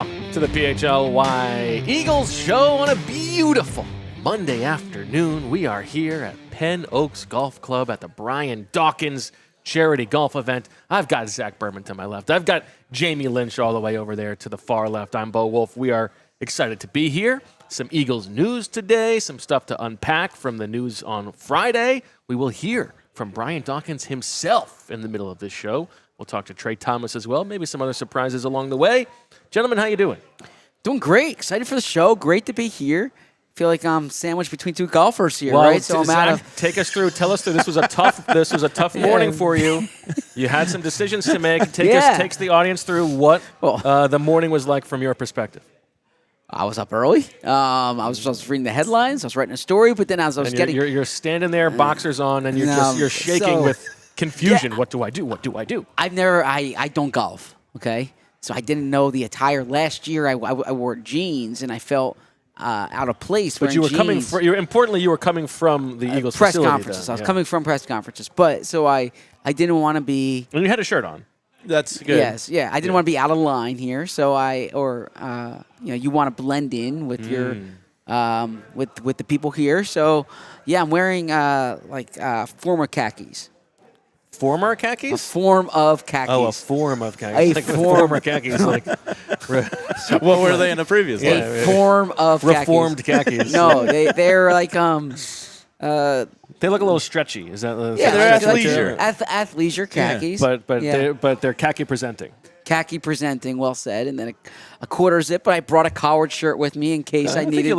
Welcome to the PHLY Eagles show on a beautiful Monday afternoon. We are here at Penn Oaks Golf Club at the Brian Dawkins charity golf event. I've got Zach Berman to my left. I've got Jamie Lynch all the way over there to the far left. I'm Bo Wulf. We are excited to be here. Some Eagles news today, some stuff to unpack from the news on Friday. We will hear from Brian Dawkins himself in the middle of this show. We'll talk to Trey Thomas as well, maybe some other surprises along the way. Gentlemen, how you doing? Doing great. Excited for the show. Great to be here. Feel like I'm sandwiched between two golfers here, well, right? So I'm out of. Take us through. Tell us through. This was a tough morning for you. You had some decisions to make. Takes the audience through what the morning was like from your perspective. I was up early. I was reading the headlines. I was writing a story, but then as I was you're standing there, boxers on, and you're shaking with confusion. Yeah, what do I do? What do I do? I don't golf. Okay, so I didn't know the attire. Last year I wore jeans and I felt out of place. But you were jeans. Importantly, you were coming from the Eagles press facility, conferences. then. I was coming from press conferences, but so I didn't want to be. And you had a shirt on. That's good. Yes, yeah. I didn't want to be out of line here, so you want to blend in with your with the people here. So yeah, I'm wearing former khakis. Former khakis? A form of khakis. Oh, a form of khakis. Former khakis. What were they in the previous life? A form of reformed khakis. No, they're like they look a little stretchy. Is that? They're athleisure. Athleisure khakis. Yeah. But they're khaki presenting. Khaki presenting, well said, and then a quarter zip. But I brought a collared shirt with me in case I needed.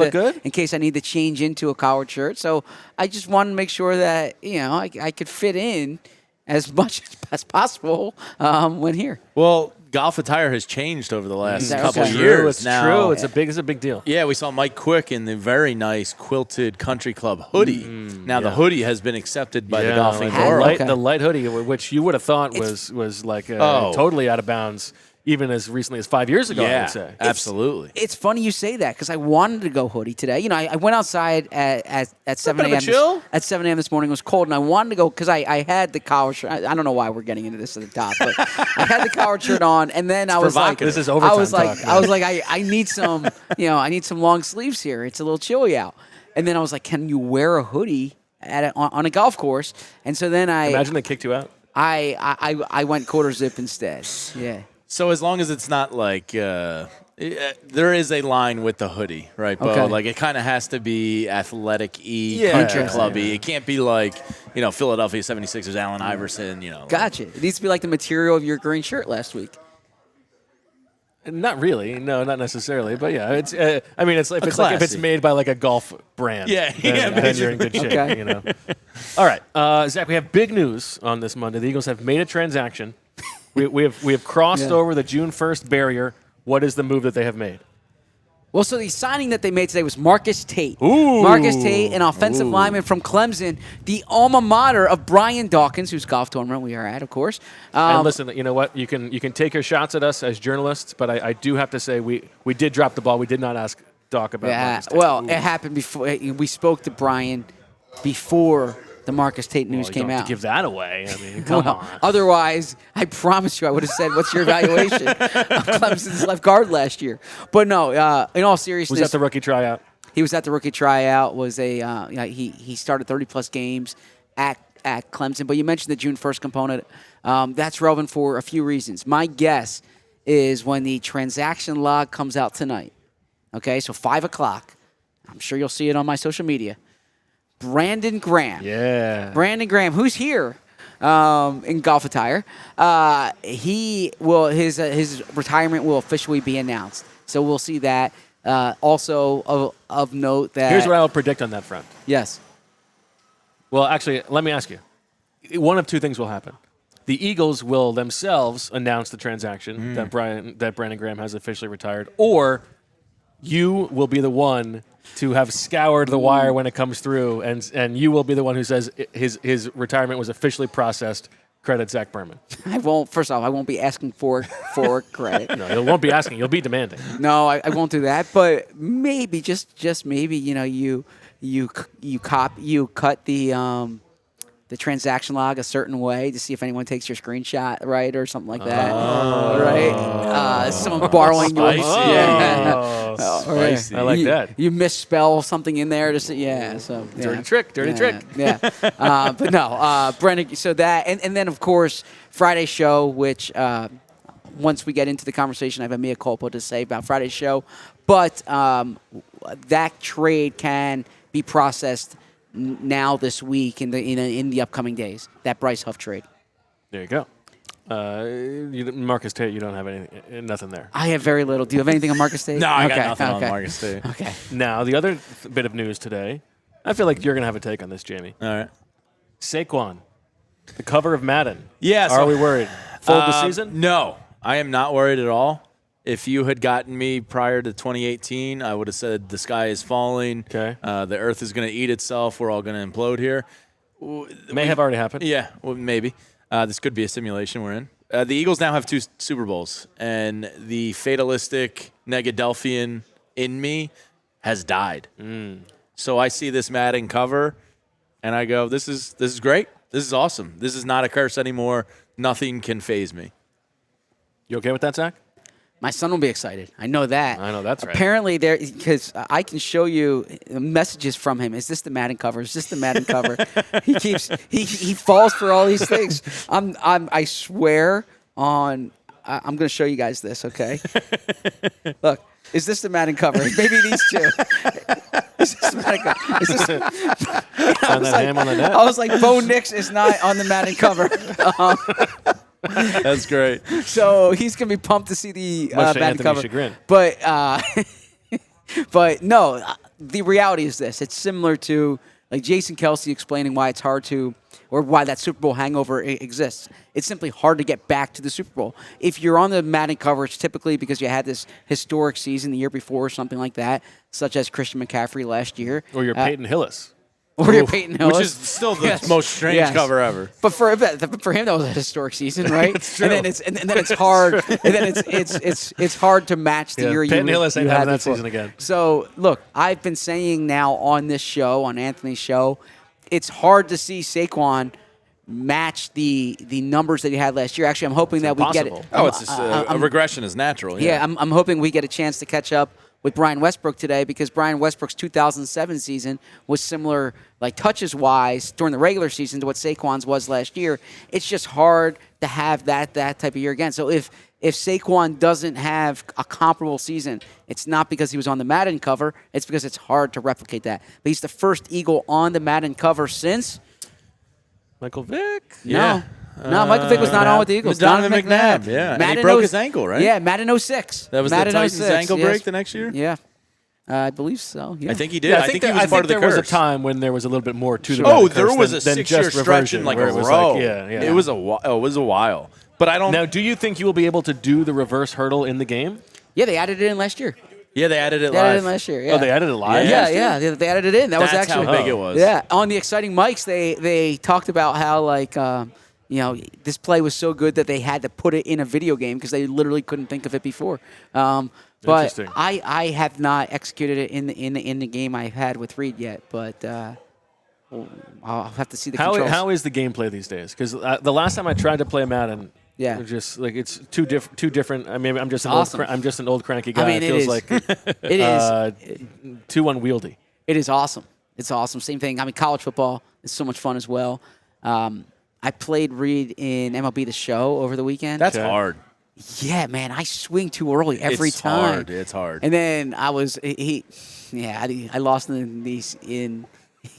In case I need to change into a collared shirt. So I just wanted to make sure that I could fit in as much as possible when here. Well, golf attire has changed over the last couple of True, years. it's now. true. It's a big deal. Yeah, we saw Mike Quick in the very nice quilted country club hoodie. The hoodie has been accepted by the golfing world. The light hoodie, which you would have thought was like totally out of bounds, even as recently as 5 years ago, I would say. Absolutely. It's funny you say that because I wanted to go hoodie today. I went outside at 7 a.m. At 7 a.m. this morning. It was cold, and I wanted to go because I had the collar shirt. I don't know why we're getting into this at the top, but I had the collar shirt on, and then I was like, "This is overtime talk." I was like, I need some, I need some long sleeves here. It's a little chilly out. And then I was like, can you wear a hoodie on a golf course? And so then imagine they kicked you out. I went quarter zip instead. Yeah. So as long as it's not like there is a line with the hoodie, right, Bo? Okay. Like it kind of has to be athletic-y, country clubby. It can't be like, Philadelphia 76ers, Allen Iverson, Gotcha. It needs to be like the material of your green shirt last week. Not really, no, not necessarily, but yeah, it's. If it's made by like a golf brand, then you're in good shape. Okay. All right, Zach, we have big news on this Monday. The Eagles have made a transaction. We have crossed over the June 1st barrier. What is the move that they have made? Well, so the signing that they made today was Marcus Tate. Ooh. Marcus Tate, an offensive lineman from Clemson, the alma mater of Brian Dawkins, whose golf tournament we are at, of course. And listen, you know what? You can take your shots at us as journalists, but I do have to say we did drop the ball. We did not ask Doc about Marcus Tate. Well, it happened before. We spoke to Brian before the Marcus Tate news came don't have out. to give that away. I mean, come on. Otherwise, I promise you, I would have said, "What's your evaluation of Clemson's left guard last year?" But no, in all seriousness, was that the rookie tryout? He was at the rookie tryout. He started 30+ games at Clemson. But you mentioned the June 1st component. That's relevant for a few reasons. My guess is when the transaction log comes out tonight. Okay, so 5 o'clock. I'm sure you'll see it on my social media. Brandon Graham. Yeah. Brandon Graham, who's here in golf attire. His retirement will officially be announced. So we'll see that. Also of note that here's what I will predict on that front. Yes. Well, actually, let me ask you. One of two things will happen. The Eagles will themselves announce the transaction that Brandon Graham has officially retired, or you will be the one to have scoured the wire when it comes through, and you will be the one who says his retirement was officially processed. Credit Zach Berman. First off, I won't be asking for credit. No, you won't be asking. You'll be demanding. No, I won't do that. But maybe, just maybe, you cut the the transaction log a certain way to see if anyone takes your screenshot right or something like that. Right? Someone borrowing yours. Oh, spicy. I like that. You misspell something in there to say, So dirty trick. Yeah. But no, Brennan. So that and then of course Friday's show, which once we get into the conversation, I have a mea culpa to say about Friday's show, but that trade can be processed now this week in the upcoming days. That Bryce Huff trade. There you go. Marcus Tate, you don't have nothing there. I have very little. Do you have anything on Marcus Tate? No, I got nothing on Marcus Tate. Okay. Now, the other bit of news today, I feel like you're going to have a take on this, Jamie. All right. Saquon, the cover of Madden. Yeah. Are we worried? Full the season? No, I am not worried at all. If you had gotten me prior to 2018, I would have said the sky is falling. Okay. The earth is going to eat itself. We're all going to implode here. May have already happened. Yeah, well, maybe. This could be a simulation we're in. The Eagles now have 2 Super Bowls, and the fatalistic Negadelphian in me has died. So I see this Madden cover, and I go, this is great. This is awesome. This is not a curse anymore. Nothing can faze me. You okay with that, Zach? My son will be excited. I know that. I know that's right. Apparently, because I can show you messages from him. Is this the Madden cover? Is this the Madden cover? He falls for all these things. I swear on. I'm going to show you guys this. Okay. Look, is this the Madden cover? Maybe these two. Is this the Madden cover? Is this? I was like, Bo Nix is not on the Madden cover. That's great. So he's gonna be pumped to see the Madden cover. Chagrin. But but no, the reality is this: it's similar to like Jason Kelce explaining why it's hard to, or why that Super Bowl hangover exists. It's simply hard to get back to the Super Bowl. If you're on the Madden cover, it's typically because you had this historic season the year before or something like that, such as Christian McCaffrey last year, or you're Peyton Hillis. Or your Peyton Hillis. Which is still the most strange cover ever. But for him, that was a historic season, right? It's true. And then it's hard. And then it's hard to match the year Peyton you Hillis ain't had having that before. season again. So look, I've been saying now on this show, on Anthony's show, it's hard to see Saquon match the numbers that he had last year. Actually, I'm hoping that we get it. Oh, it's just, a regression is natural. Yeah, I'm hoping we get a chance to catch up with Brian Westbrook today, because Brian Westbrook's 2007 season was similar, like touches-wise, during the regular season to what Saquon's was last year. It's just hard to have that type of year again. So if Saquon doesn't have a comparable season, it's not because he was on the Madden cover. It's because it's hard to replicate that. But he's the first Eagle on the Madden cover since Michael Vick. No. No, Michael Vick was not on with the Eagles. Donovan McNabb, yeah. And he broke his ankle, right? Yeah, Madden 06. That was Madden the Titans' 06, ankle yes. break the next year? Yeah. I believe so. Yeah. I think he did. Yeah, I think he was part of the curse. There was a time when there was a little bit more to the Oh, curse there was a than 6-year just stretch in like a row. It was a while. But I don't. Now, do you think you will be able to do the reverse hurdle in the game? Yeah, they added it in last year. Yeah, they added it live. They added it in last year. Yeah. Oh, they added it live? Yeah, they added it in. That was actually how big it was. Yeah, on the exciting mics, they talked about how like. This play was so good that they had to put it in a video game because they literally couldn't think of it before. But I have not executed it in the game I had with Reed yet. But I'll have to see the controls. How is the gameplay these days? Because the last time I tried to play Madden, it was just like it's too different. I mean, I'm just an old cranky guy. I mean, it feels like it is too unwieldy. It is awesome. It's awesome. Same thing. I mean, college football is so much fun as well. I played Reed in MLB The Show over the weekend. That's hard. Yeah, man, I swing too early every time. It's hard. And then I lost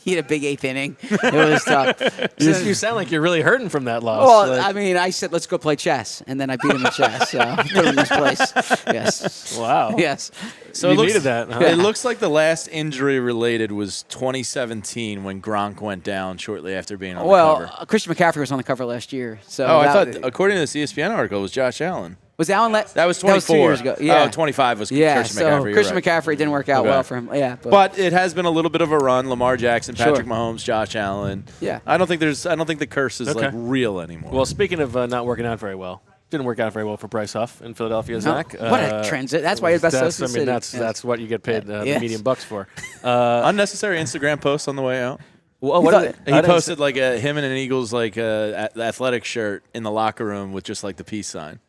he had a big 8th inning. It was tough. You sound like you're really hurting from that loss. Well, I mean, I said, let's go play chess. And then I beat him in chess. So I put him in his place. Yes. Wow. Yes. So you needed that, huh? It looks like the last injury related was 2017 when Gronk went down shortly after being on the cover. Well, Christian McCaffrey was on the cover last year. So I thought, according to this ESPN article, it was Josh Allen. Was Allen that was 24. That was 2 years ago. Yeah. 25 was Christian McCaffrey. So Christian McCaffrey didn't work out well for him. Yeah, but it has been a little bit of a run. Lamar Jackson, Patrick Mahomes, Josh Allen. Yeah. I don't think the curse is like real anymore. Well, speaking of not working out very well, didn't work out very well for Bryce Huff in Philadelphia, Zach. What a transit! That's why you're best host in the city. That's what you get paid the medium bucks for. Unnecessary Instagram posts on the way out. Well, what did He posted like him in an Eagles like athletic shirt in the locker room with just like the peace sign.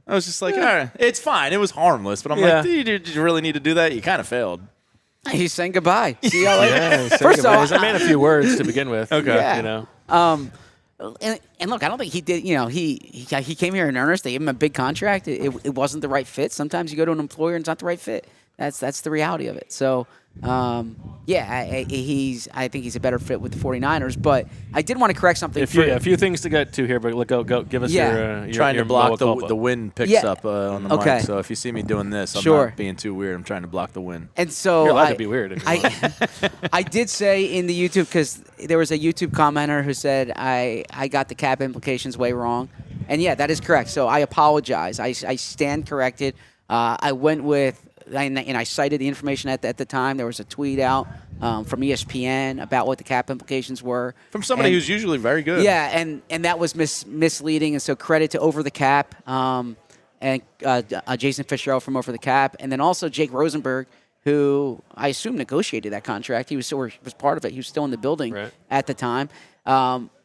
I was just like, all right, it's fine. It was harmless, but I'm like, did you really need to do that? You kind of failed. He's saying goodbye. See y'all later. Yeah, First off, I made a few words to begin with. Okay. Yeah. You know. And look, I don't think he did. You know, he came here in earnest. They gave him a big contract. It wasn't the right fit. Sometimes you go to an employer and it's not the right fit. That's the reality of it. So, I think he's a better fit with the 49ers. But I did want to correct something. A few things to get to here, but go give us your trying your to block Moa the wind picks up on the mic. So if you see me doing this, I'm not being too weird. I'm trying to block the wind. And so you're allowed to be weird. If you want. I did say in the YouTube, because there was a YouTube commenter who said I got the cap implications way wrong. And yeah, that is correct. So I apologize. I stand corrected. I went with, and I cited the information at the time. There was a tweet out from ESPN about what the cap implications were. From somebody who's usually very good. Yeah, and that was misleading. And so credit to Over the Cap and Jason Fitzgerald from Over the Cap. And then also Jake Rosenberg, who I assume negotiated that contract. He was part of it. He was still in the building at the time.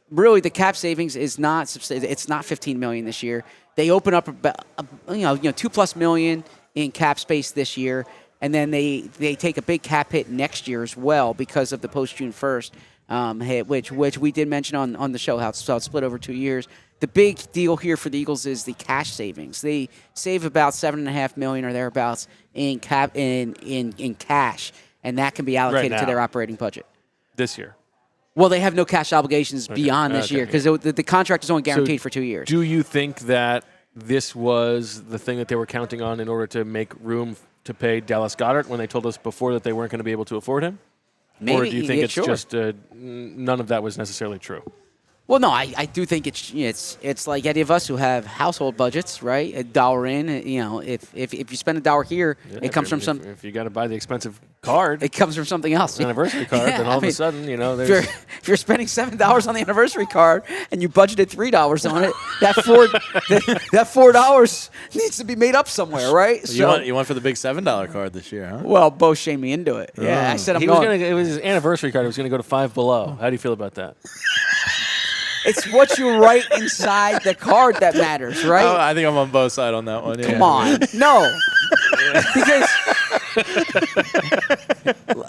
Really, the cap savings is not $15 million this year. They open up about $2+ million in cap space this year, and then they take a big cap hit next year as well because of the post-June 1st hit, which we did mention on the show how it's split over 2 years. The big deal here for the Eagles is the cash savings. They save about $7.5 million or thereabouts in cash, and that can be allocated to their operating budget this year. Well, they have no cash obligations beyond this year because the contract is only guaranteed for 2 years. Do you think that this was the thing that they were counting on in order to make room to pay Dallas Goedert when they told us before that they weren't going to be able to afford him? Maybe, or do you think it's just none of that was necessarily true? Well, no, I do think it's like any of us who have household budgets, right? $1 in, if you spend $1 here, it comes from some. If you got to buy the expensive card, it comes from something else. An anniversary card, then all of a sudden, there's. If you're spending $7 on the anniversary card and you budgeted $3 on it, that $4 needs to be made up somewhere, right? You went for the big $7 card this year, huh? Well, Bo shamed me into it. Yeah, I said it was his anniversary card. It was going to go to Five Below. How do you feel about that? It's what you write inside the card that matters, right? Oh, I think I'm on both sides on that one. Come on. No. Because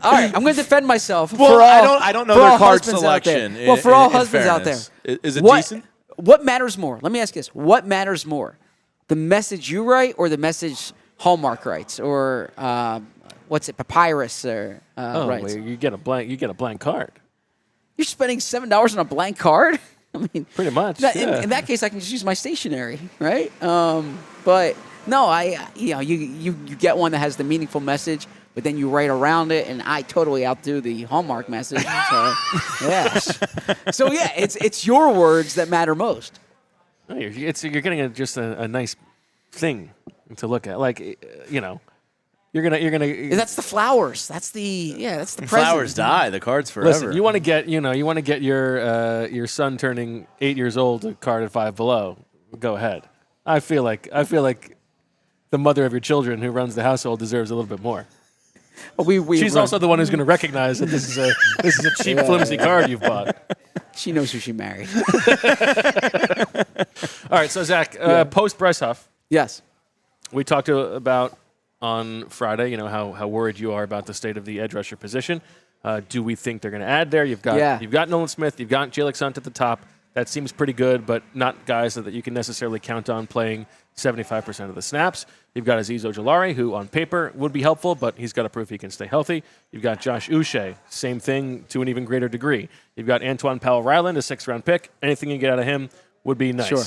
all right, I'm going to defend myself. Well, I don't know their card selection. Well, for all husbands out there. Is it decent? What matters more? Let me ask you this. What matters more? The message you write or the message Hallmark writes or Papyrus or writes? Well, you get a blank card. You're spending $7 on a blank card? I mean, pretty much. In that case, I can just use my stationery, right? But no, you get one that has the meaningful message, but then you write around it, and I totally outdo the Hallmark message. So it's your words that matter most. You're getting just a nice thing to look at, You're gonna. That's the flowers. That's the present. Flowers die. The card's forever. Listen, you want to get your son turning 8 years old a card at Five Below. Go ahead. I feel like the mother of your children who runs the household deserves a little bit more. She's also the one who's going to recognize that this is a cheap, flimsy card you've bought. She knows who she married. All right, so Zach, post-Bryce Huff. Yes. We talked about on Friday, how worried you are about the state of the edge rusher position. Do we think they're going to add there? You've got Nolan Smith, you've got Jalen Carter at the top. That seems pretty good, but not guys that you can necessarily count on playing 75% of the snaps. You've got Azeez Ojulari, who on paper would be helpful, but he's got to prove he can stay healthy. You've got Josh Uche, same thing to an even greater degree. You've got Antoine Powell-Ryland, a 6th-round pick. Anything you get out of him would be nice. Sure.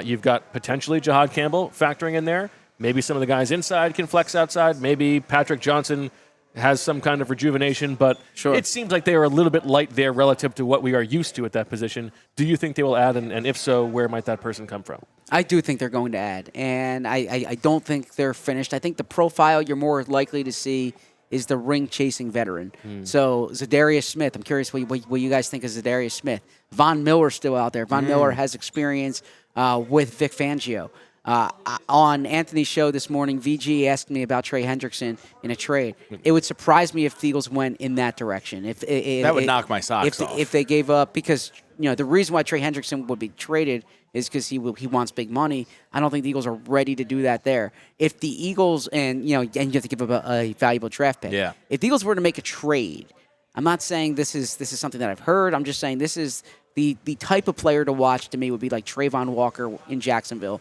You've got potentially Jahad Campbell factoring in there. Maybe some of the guys inside can flex outside. Maybe Patrick Johnson has some kind of rejuvenation, but it seems like they are a little bit light there relative to what we are used to at that position. Do you think they will add, and if so, where might that person come from? I do think they're going to add, and I don't think they're finished. I think the profile you're more likely to see is the ring-chasing veteran. So Zadarius Smith, I'm curious what you guys think of Zadarius Smith. Von Miller's still out there. Von Miller has experience with Vic Fangio. On Anthony's show this morning, VG asked me about Trey Hendrickson in a trade. It would surprise me if the Eagles went in that direction. If that would knock my socks off. If they gave up, because the reason why Trey Hendrickson would be traded is because he wants big money. I don't think the Eagles are ready to do that there. If the Eagles and you have to give up a valuable draft pick. Yeah. If the Eagles were to make a trade, I'm not saying this is something that I've heard. I'm just saying this is the type of player to watch to me would be like Trayvon Walker in Jacksonville.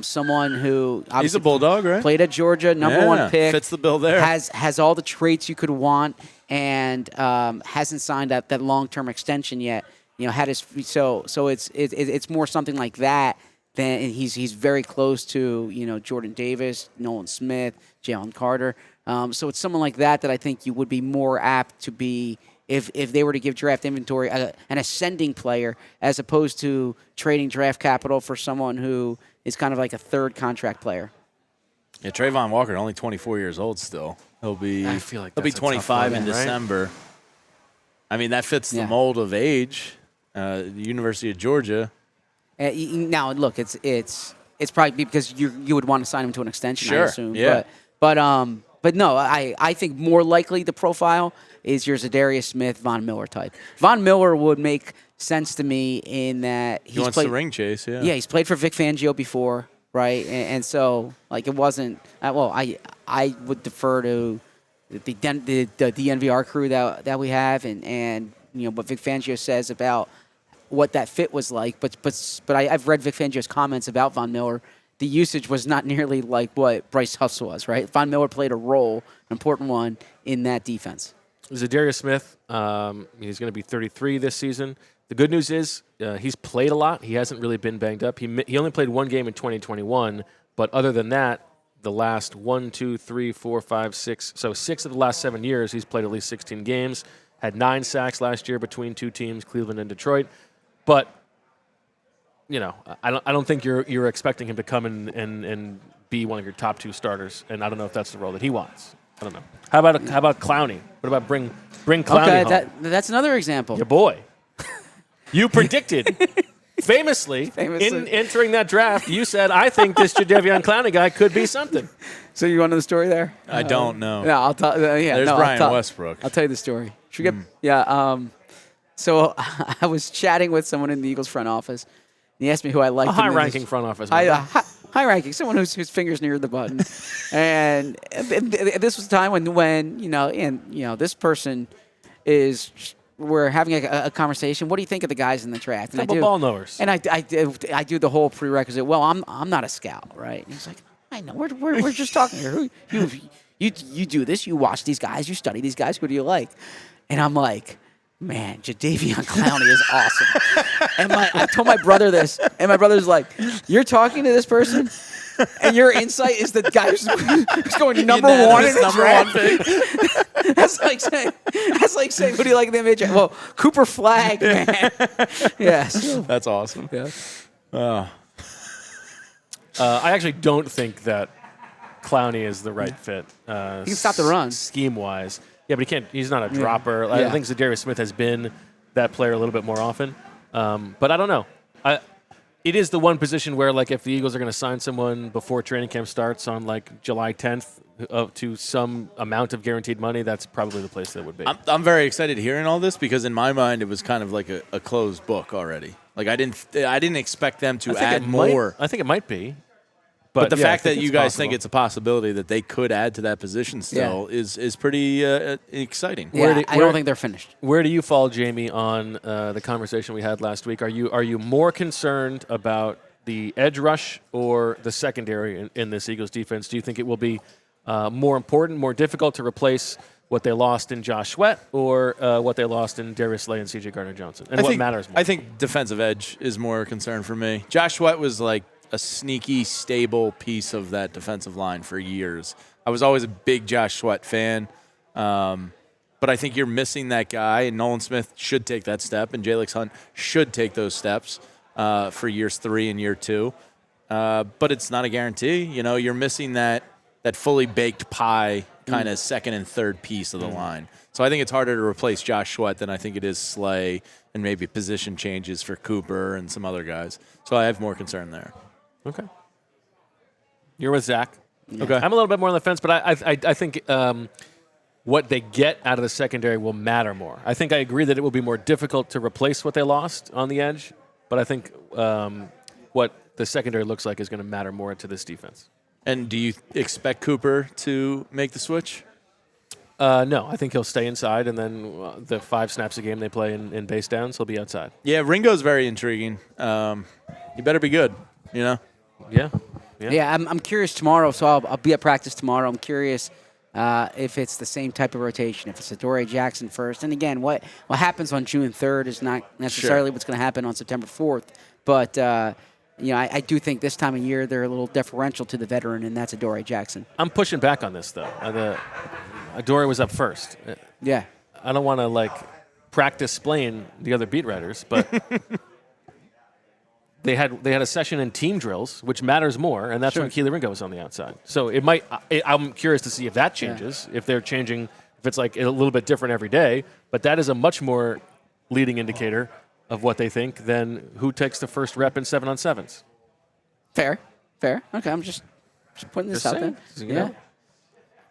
Someone who he's a Bulldog, right? Played at Georgia, number one pick, fits the bill there. Has all the traits you could want, and hasn't signed that long-term extension yet. Had his so it's more something like that. Than he's very close to Jordan Davis, Nolan Smith, Jalen Carter. So it's someone like that I think you would be more apt to be if they were to give draft inventory an ascending player as opposed to trading draft capital for someone who is kind of like a third contract player. Yeah, Trayvon Walker, only 24 years old still. He'll be 25 in December. Right? I mean, that fits the mold of age. The University of Georgia. Now, look, it's probably because you would want to sign him to an extension, sure. I assume. Yeah. But no, I think more likely the profile is your Zadarius Smith, Von Miller type. Von Miller would make sense to me in that he wants the ring chase, yeah. Yeah, he's played for Vic Fangio before, right? And so, it wasn't I would defer to the DNVR crew that we have and what Vic Fangio says about what that fit was like. But I've read Vic Fangio's comments about Von Miller. The usage was not nearly like what Bryce Huff's was, right? Von Miller played a role, an important one, in that defense. Zadarius Smith, he's going to be 33 this season. The good news is he's played a lot. He hasn't really been banged up. He only played one game in 2021, but other than that, the last 1, 2, 3, 4, 5, 6, so 6 of the last 7 years, he's played at least 16 games, had 9 sacks last year between two teams, Cleveland and Detroit. But, I don't think you're expecting him to come in and be one of your top 2 starters, and I don't know if that's the role that he wants. I don't know. How about Clowney? What about bring Clowney home? That's another example. Your boy. You predicted famously in entering that draft. You said, "I think this Jadeveon Clowney guy could be something." So you want to know the story there? I don't know. No, I'll tell. There's Brian Westbrook. I'll tell you the story. Should we get? So I was chatting with someone in the Eagles front office. And he asked me who I liked. A high-ranking front office. High-ranking, someone whose fingers near the button. And this was a time when this person is. We're having a conversation. What do you think of the guys in the draft? And Couple ball knowers. And I do the whole prerequisite. Well, I'm not a scout, right? And he's like, I know. We're just talking here. You do this. You watch these guys. You study these guys. Who do you like? And I'm like, man, Jadeveon Clowney is awesome. And I told my brother this, and my brother's like, you're talking to this person, and your insight is the guy who's going number one in the draft. That's like saying, who do you like in the NBA draft? Well, Cooper Flag, man. Yes. That's awesome. Yeah. I actually don't think that Clowney is the right fit. He can stop the run. Scheme-wise. Yeah, but he can't. He's not a dropper. I think Zadarius Smith has been that player a little bit more often. But I don't know. It is the one position where, if the Eagles are going to sign someone before training camp starts on, July 10th to some amount of guaranteed money, that's probably the place that would be. I'm very excited hearing all this because in my mind it was kind of like a closed book already. I didn't expect them to add more. I think it might be. But the fact that you guys think it's a possibility that they could add to that position still is pretty exciting. Yeah, I don't think they're finished. Where do you fall, Jamie, on the conversation we had last week? Are you more concerned about the edge rush or the secondary in this Eagles defense? Do you think it will be more important, more difficult to replace what they lost in Josh Sweat or what they lost in Darius Slay and C.J. Gardner-Johnson? And what matters more? I think defensive edge is more a concern for me. Josh Sweat was a sneaky, stable piece of that defensive line for years. I was always a big Josh Sweat fan, but I think you're missing that guy, and Nolan Smith should take that step, and Jalix Hunt should take those steps for years 3 and year 2. But it's not a guarantee. You're missing that fully baked pie kind of second and third piece of the line. So I think it's harder to replace Josh Sweat than I think it is Slay and maybe position changes for Cooper and some other guys. So I have more concern there. Okay. You're with Zach. Okay. I'm a little bit more on the fence, but I think what they get out of the secondary will matter more. I think I agree that it will be more difficult to replace what they lost on the edge, but I think what the secondary looks like is going to matter more to this defense. And do you expect Cooper to make the switch? No, I think he'll stay inside, and then the 5 snaps a game they play in base downs, he'll be outside. Yeah, Ringo's very intriguing. He better be good, you know? Yeah. Yeah, I'm curious tomorrow, so I'll be at practice tomorrow. I'm curious if it's the same type of rotation, if it's Adoree Jackson first. And again, what happens on June 3rd is not necessarily what's going to happen on September 4th. But, I do think this time of year they're a little deferential to the veteran, and that's Adoree Jackson. I'm pushing back on this, though. Adoree was up first. Yeah. I don't want to, practice explain the other beat writers, but they had a session in team drills, which matters more, and that's when Keely Ringo was on the outside. So I'm curious to see if that changes, if they're changing, if it's a little bit different every day. But that is a much more leading indicator of what they think than who takes the first rep in 7-on-7s. Fair. Okay, I'm just putting this out there. Yeah.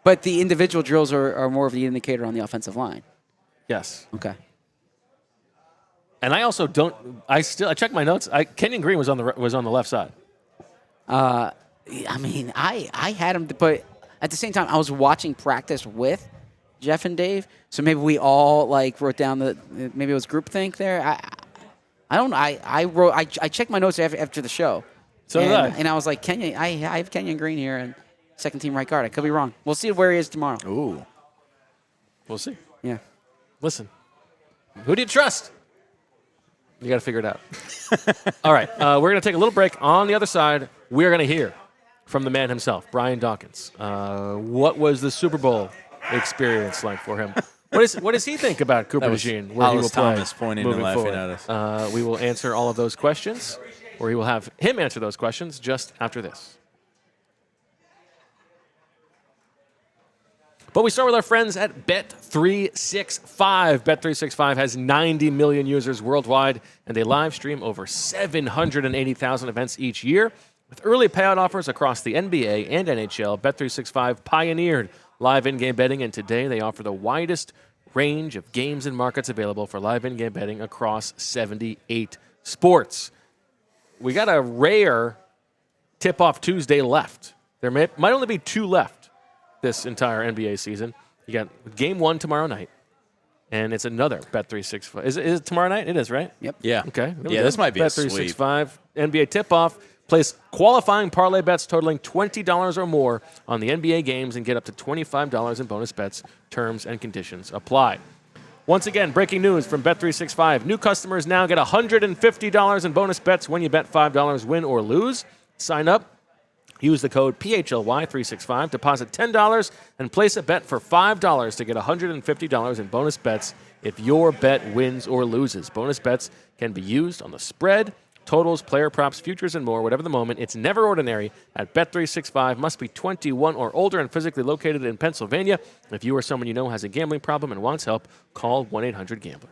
But the individual drills are more of the indicator on the offensive line. Yes. Okay. And I also I checked my notes. Quinyon Green was on the left side. I had him, but at the same time, I was watching practice with Jeff and Dave, so maybe we all wrote down maybe it was groupthink there. I don't know. I checked my notes after the show. So did I. And I was like, Quinyon, I have Quinyon Green here and second team right guard. I could be wrong. We'll see where he is tomorrow. Ooh. We'll see. Yeah. Listen, who do you trust? You got to figure it out. All right, we're going to take a little break. On the other side, we're going to hear from the man himself, Brian Dawkins. What was the Super Bowl experience like for him? What does he think about Cooper DeJean? Where he will play Thomas pointing and laughing at us. We will answer all of those questions, or we will have him answer those questions just after this. But we start with our friends at Bet365. Bet365 has 90 million users worldwide, and they live stream over 780,000 events each year. With early payout offers across the NBA and NHL, Bet365 pioneered live in-game betting, and today they offer the widest range of games and markets available for live in-game betting across 78 sports. We got a rare tip-off Tuesday left. There might only be 2 left this entire NBA season. You got game 1 tomorrow night, and it's another Bet365. Is it tomorrow night? It is, right? Yep. Yeah. Okay. Yeah, this might be a sweep. Bet365 NBA tip-off. Place qualifying parlay bets totaling $20 or more on the NBA games and get up to $25 in bonus bets. Terms and conditions apply. Once again, breaking news from Bet365. New customers now get $150 in bonus bets when you bet $5, win or lose. Sign up. Use the code PHLY365, deposit $10, and place a bet for $5 to get $150 in bonus bets if your bet wins or loses. Bonus bets can be used on the spread, totals, player props, futures, and more. Whatever the moment, it's never ordinary at Bet365. Must be 21 or older and physically located in Pennsylvania. If you or someone you know has a gambling problem and wants help, call 1-800-GAMBLER.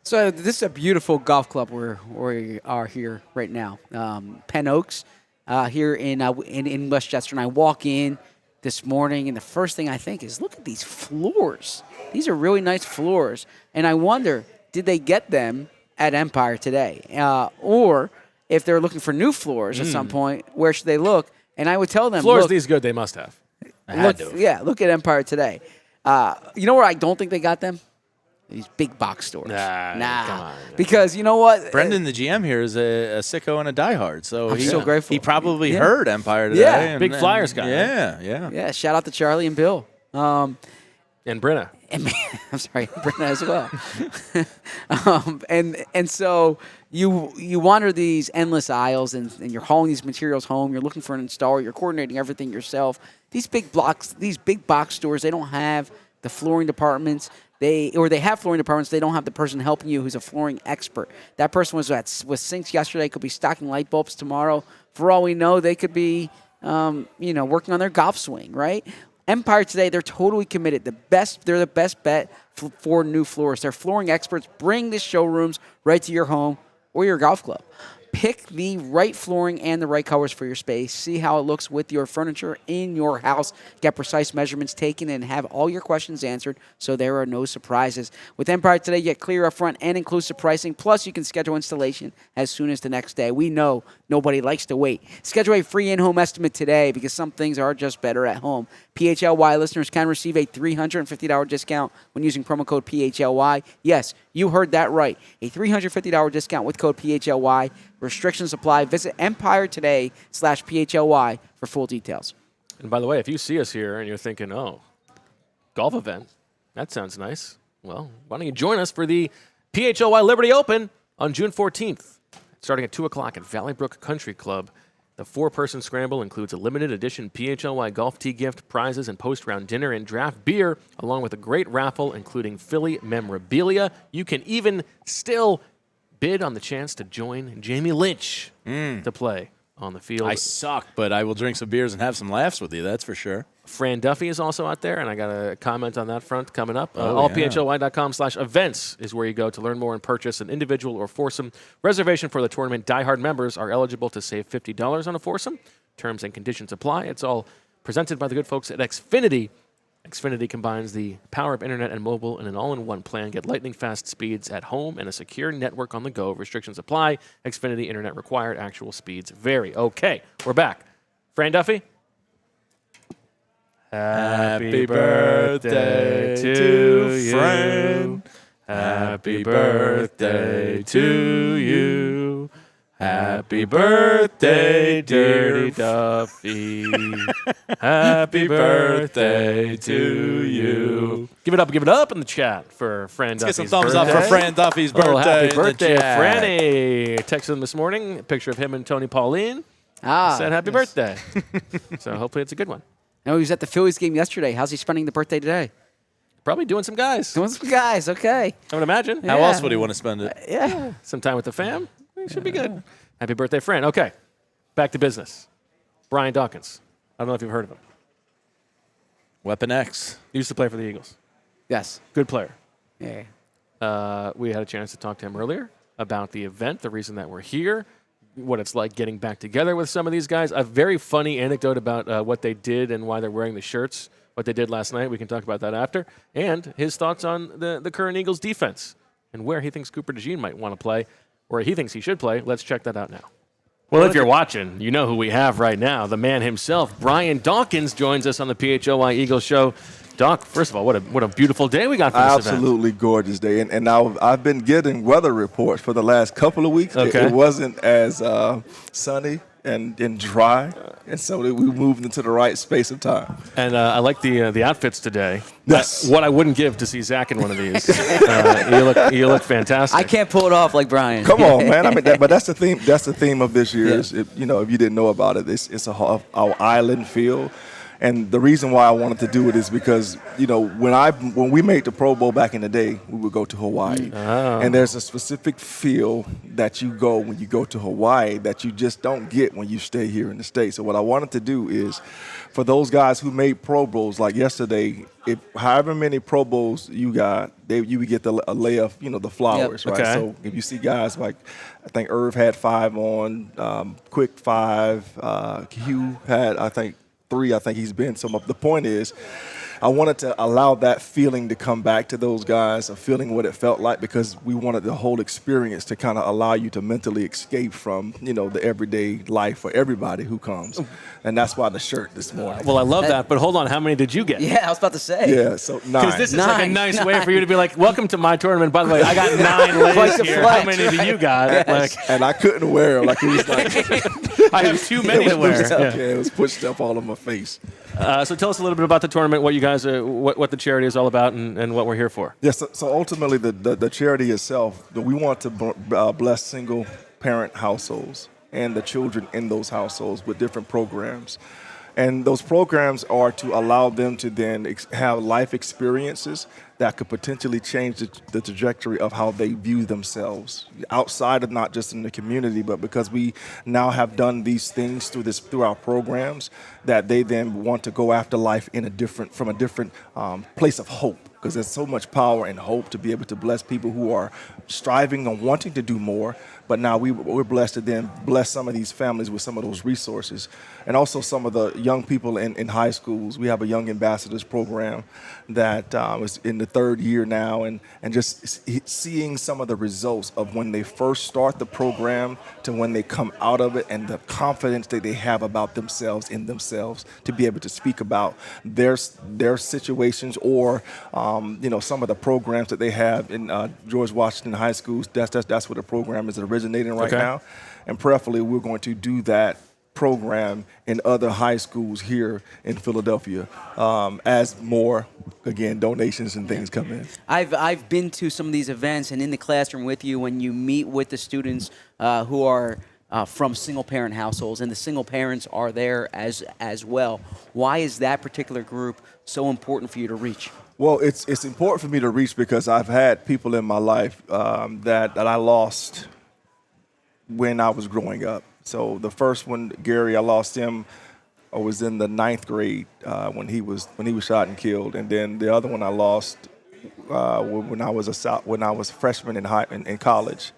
So this is a beautiful golf club where we are here right now. Penn Oaks. Here in Westchester, and I walk in this morning, and the first thing I think is, look at these floors. These are really nice floors, and I wonder, did they get them at Empire today? Or if they're looking for new floors at some point, where should they look? And I would tell them, Floors look, these good, they must have. Look at Empire today. You know where I don't think they got them? These big box stores. Nah. Come on. Because you know what? Brendan, the GM here, is a sicko and a diehard. So I'm so grateful. He probably heard Empire today. Yeah. And, Big Flyers guy. Yeah. Yeah, shout out to Charlie and Bill. And Brenna. I'm sorry, Brenna as well. And so you wander these endless aisles, and you're hauling these materials home. You're looking for an installer. You're coordinating everything yourself. These big box stores, they don't have the flooring departments. They have flooring departments. They don't have the person helping you who's a flooring expert. That person was sinks yesterday, could be stocking light bulbs tomorrow. For all we know, they could be working on their golf swing, right? Empire today, they're totally committed. They're the best bet for new floors. They're flooring experts. Bring the showrooms right to your home or your golf club. Pick the right flooring and the right colors for your space. See how it looks with your furniture in your house. Get precise measurements taken and have all your questions answered so there are no surprises. With Empire Today, you get clear upfront and inclusive pricing. Plus, you can schedule installation as soon as the next day. We know nobody likes to wait. Schedule a free in-home estimate today because some things are just better at home. PHLY listeners can receive a $350 discount when using promo code PHLY. Yes, you heard that right. A $350 discount with code PHLY. Restrictions apply. Visit empiretoday.com/PHLY for full details. And by the way, if you see us here and you're thinking, oh, golf event, that sounds nice. Well, why don't you join us for the PHLY Liberty Open on June 14th, starting at 2 o'clock at Valley Brook Country Club. The 4-person scramble includes a limited edition PHLY golf tee gift, prizes, and post-round dinner and draft beer, along with a great raffle, including Philly memorabilia. You can even still bid on the chance to join Jamie Lynch to play on the field. I suck, but I will drink some beers and have some laughs with you, that's for sure. Fran Duffy is also out there, and I got a comment on that front coming up. Oh, yeah. allphly.com/events is where you go to learn more and purchase an individual or foursome reservation for the tournament. Diehard members are eligible to save $50 on a foursome. Terms and conditions apply. It's all presented by the good folks at Xfinity. Xfinity combines the power of internet and mobile in an all-in-one plan. Get lightning-fast speeds at home and a secure network on the go. Restrictions apply. Xfinity internet required. Actual speeds vary. Okay, we're back. Fran Duffy? Happy birthday to you. Fran. Happy birthday to you. Happy birthday, Dirty Duffy. Happy birthday to you. Give it up in the chat for Fran Duffy's Get some thumbs birthday. up for Fran Duffy's birthday. Oh, happy in the birthday, chat. Franny. Texted him this morning, a picture of him and Tony Pauline. Said happy birthday. So hopefully it's a good one. No, he was at the Phillies game yesterday. How's he spending the birthday today? Probably doing some guys. Doing some guys, okay. I would imagine. How else would he want to spend it? Yeah. Some time with the fam. It should be good. Happy birthday, Fran. Okay, back to business. Brian Dawkins. I don't know if you've heard of him. Weapon X. He used to play for the Eagles. Yes. Good player. Yeah. We had a chance to talk to him earlier about the event, the reason that we're here, what it's like getting back together with some of these guys. A very funny anecdote about what they did and why they're wearing the shirts, what they did last night. We can talk about that after. And his thoughts on the current Eagles defense and where he thinks Cooper DeJean might want to play, or he thinks he should play. Let's check that out now. Well, if you're watching, you know who we have right now. The man himself, Brian Dawkins, joins us on the PHLY Eagles show. Doc, first of all, what a beautiful day we got for this event. Absolutely gorgeous day. And now I've been getting weather reports for the last couple of weeks. Okay. It wasn't as sunny and dry, and so we moved into the right space of time. And I like the outfits today. Yes. What I wouldn't give to see Zach in one of these. You look fantastic. I can't pull it off like Brian. Come on, man. I mean, but that's the theme. That's the theme of this year. Is if you didn't know about it, it's our island feel. And the reason why I wanted to do it is because, when we made the Pro Bowl back in the day, we would go to Hawaii. Oh. And there's a specific feel that you go when you go to Hawaii that you just don't get when you stay here in the States. So what I wanted to do is, for those guys who made Pro Bowls, like yesterday, however many Pro Bowls you got, you would get a lay of, the flowers, right? Okay. So if you see guys like, I think Irv had 5 on, Quick 5, Hugh had, I think, 3, I think he's been. So the point is, I wanted to allow that feeling to come back to those guys, of feeling what it felt like, because we wanted the whole experience to kind of allow you to mentally escape from, the everyday life for everybody who comes. And that's why the shirt this morning. Well, I love that, but hold on. How many did you get? Yeah, I was about to say. Yeah, so 9. Because this is like a nice way for you to be like, welcome to my tournament. By the way, I got 9 Like legs the here. flex. How many do you got? Yes. Like, And I couldn't wear them. Like, it was like, I have too many to wear. yeah, it was pushed up all on my face. So tell us a little bit about the tournament, what you guys, what the charity is all about, and what we're here for. Yes, so ultimately the charity itself, we want to bless single parent households and the children in those households with different programs. And those programs are to allow them to then have life experiences that could potentially change the trajectory of how they view themselves outside of not just in the community, but because we now have done these things through our programs, that they then want to go after life from a different place of hope. because there's so much power and hope to be able to bless people who are striving and wanting to do more. But now we're blessed to then bless some of these families with some of those resources. And also some of the young people in high schools. We have a Young Ambassadors program that is in the 3rd year now. And just seeing some of the results of when they first start the program to when they come out of it, and the confidence that they have about themselves in themselves to be able to speak about their situations, or some of the programs that they have in George Washington High Schools. That's where the program is originating right now, and prayerfully we're going to do that program in other high schools here in Philadelphia as more, again, donations and things come in. I've been to some of these events and in the classroom with you when you meet with the students who are from single-parent households, and the single parents are there as well. Why is that particular group so important for you to reach? Well, it's important for me to reach because I've had people in my life that I lost when I was growing up. So the first one, Gary, I lost him. I was in the 9th grade when he was shot and killed, and then the other one I lost when I was a freshman in college,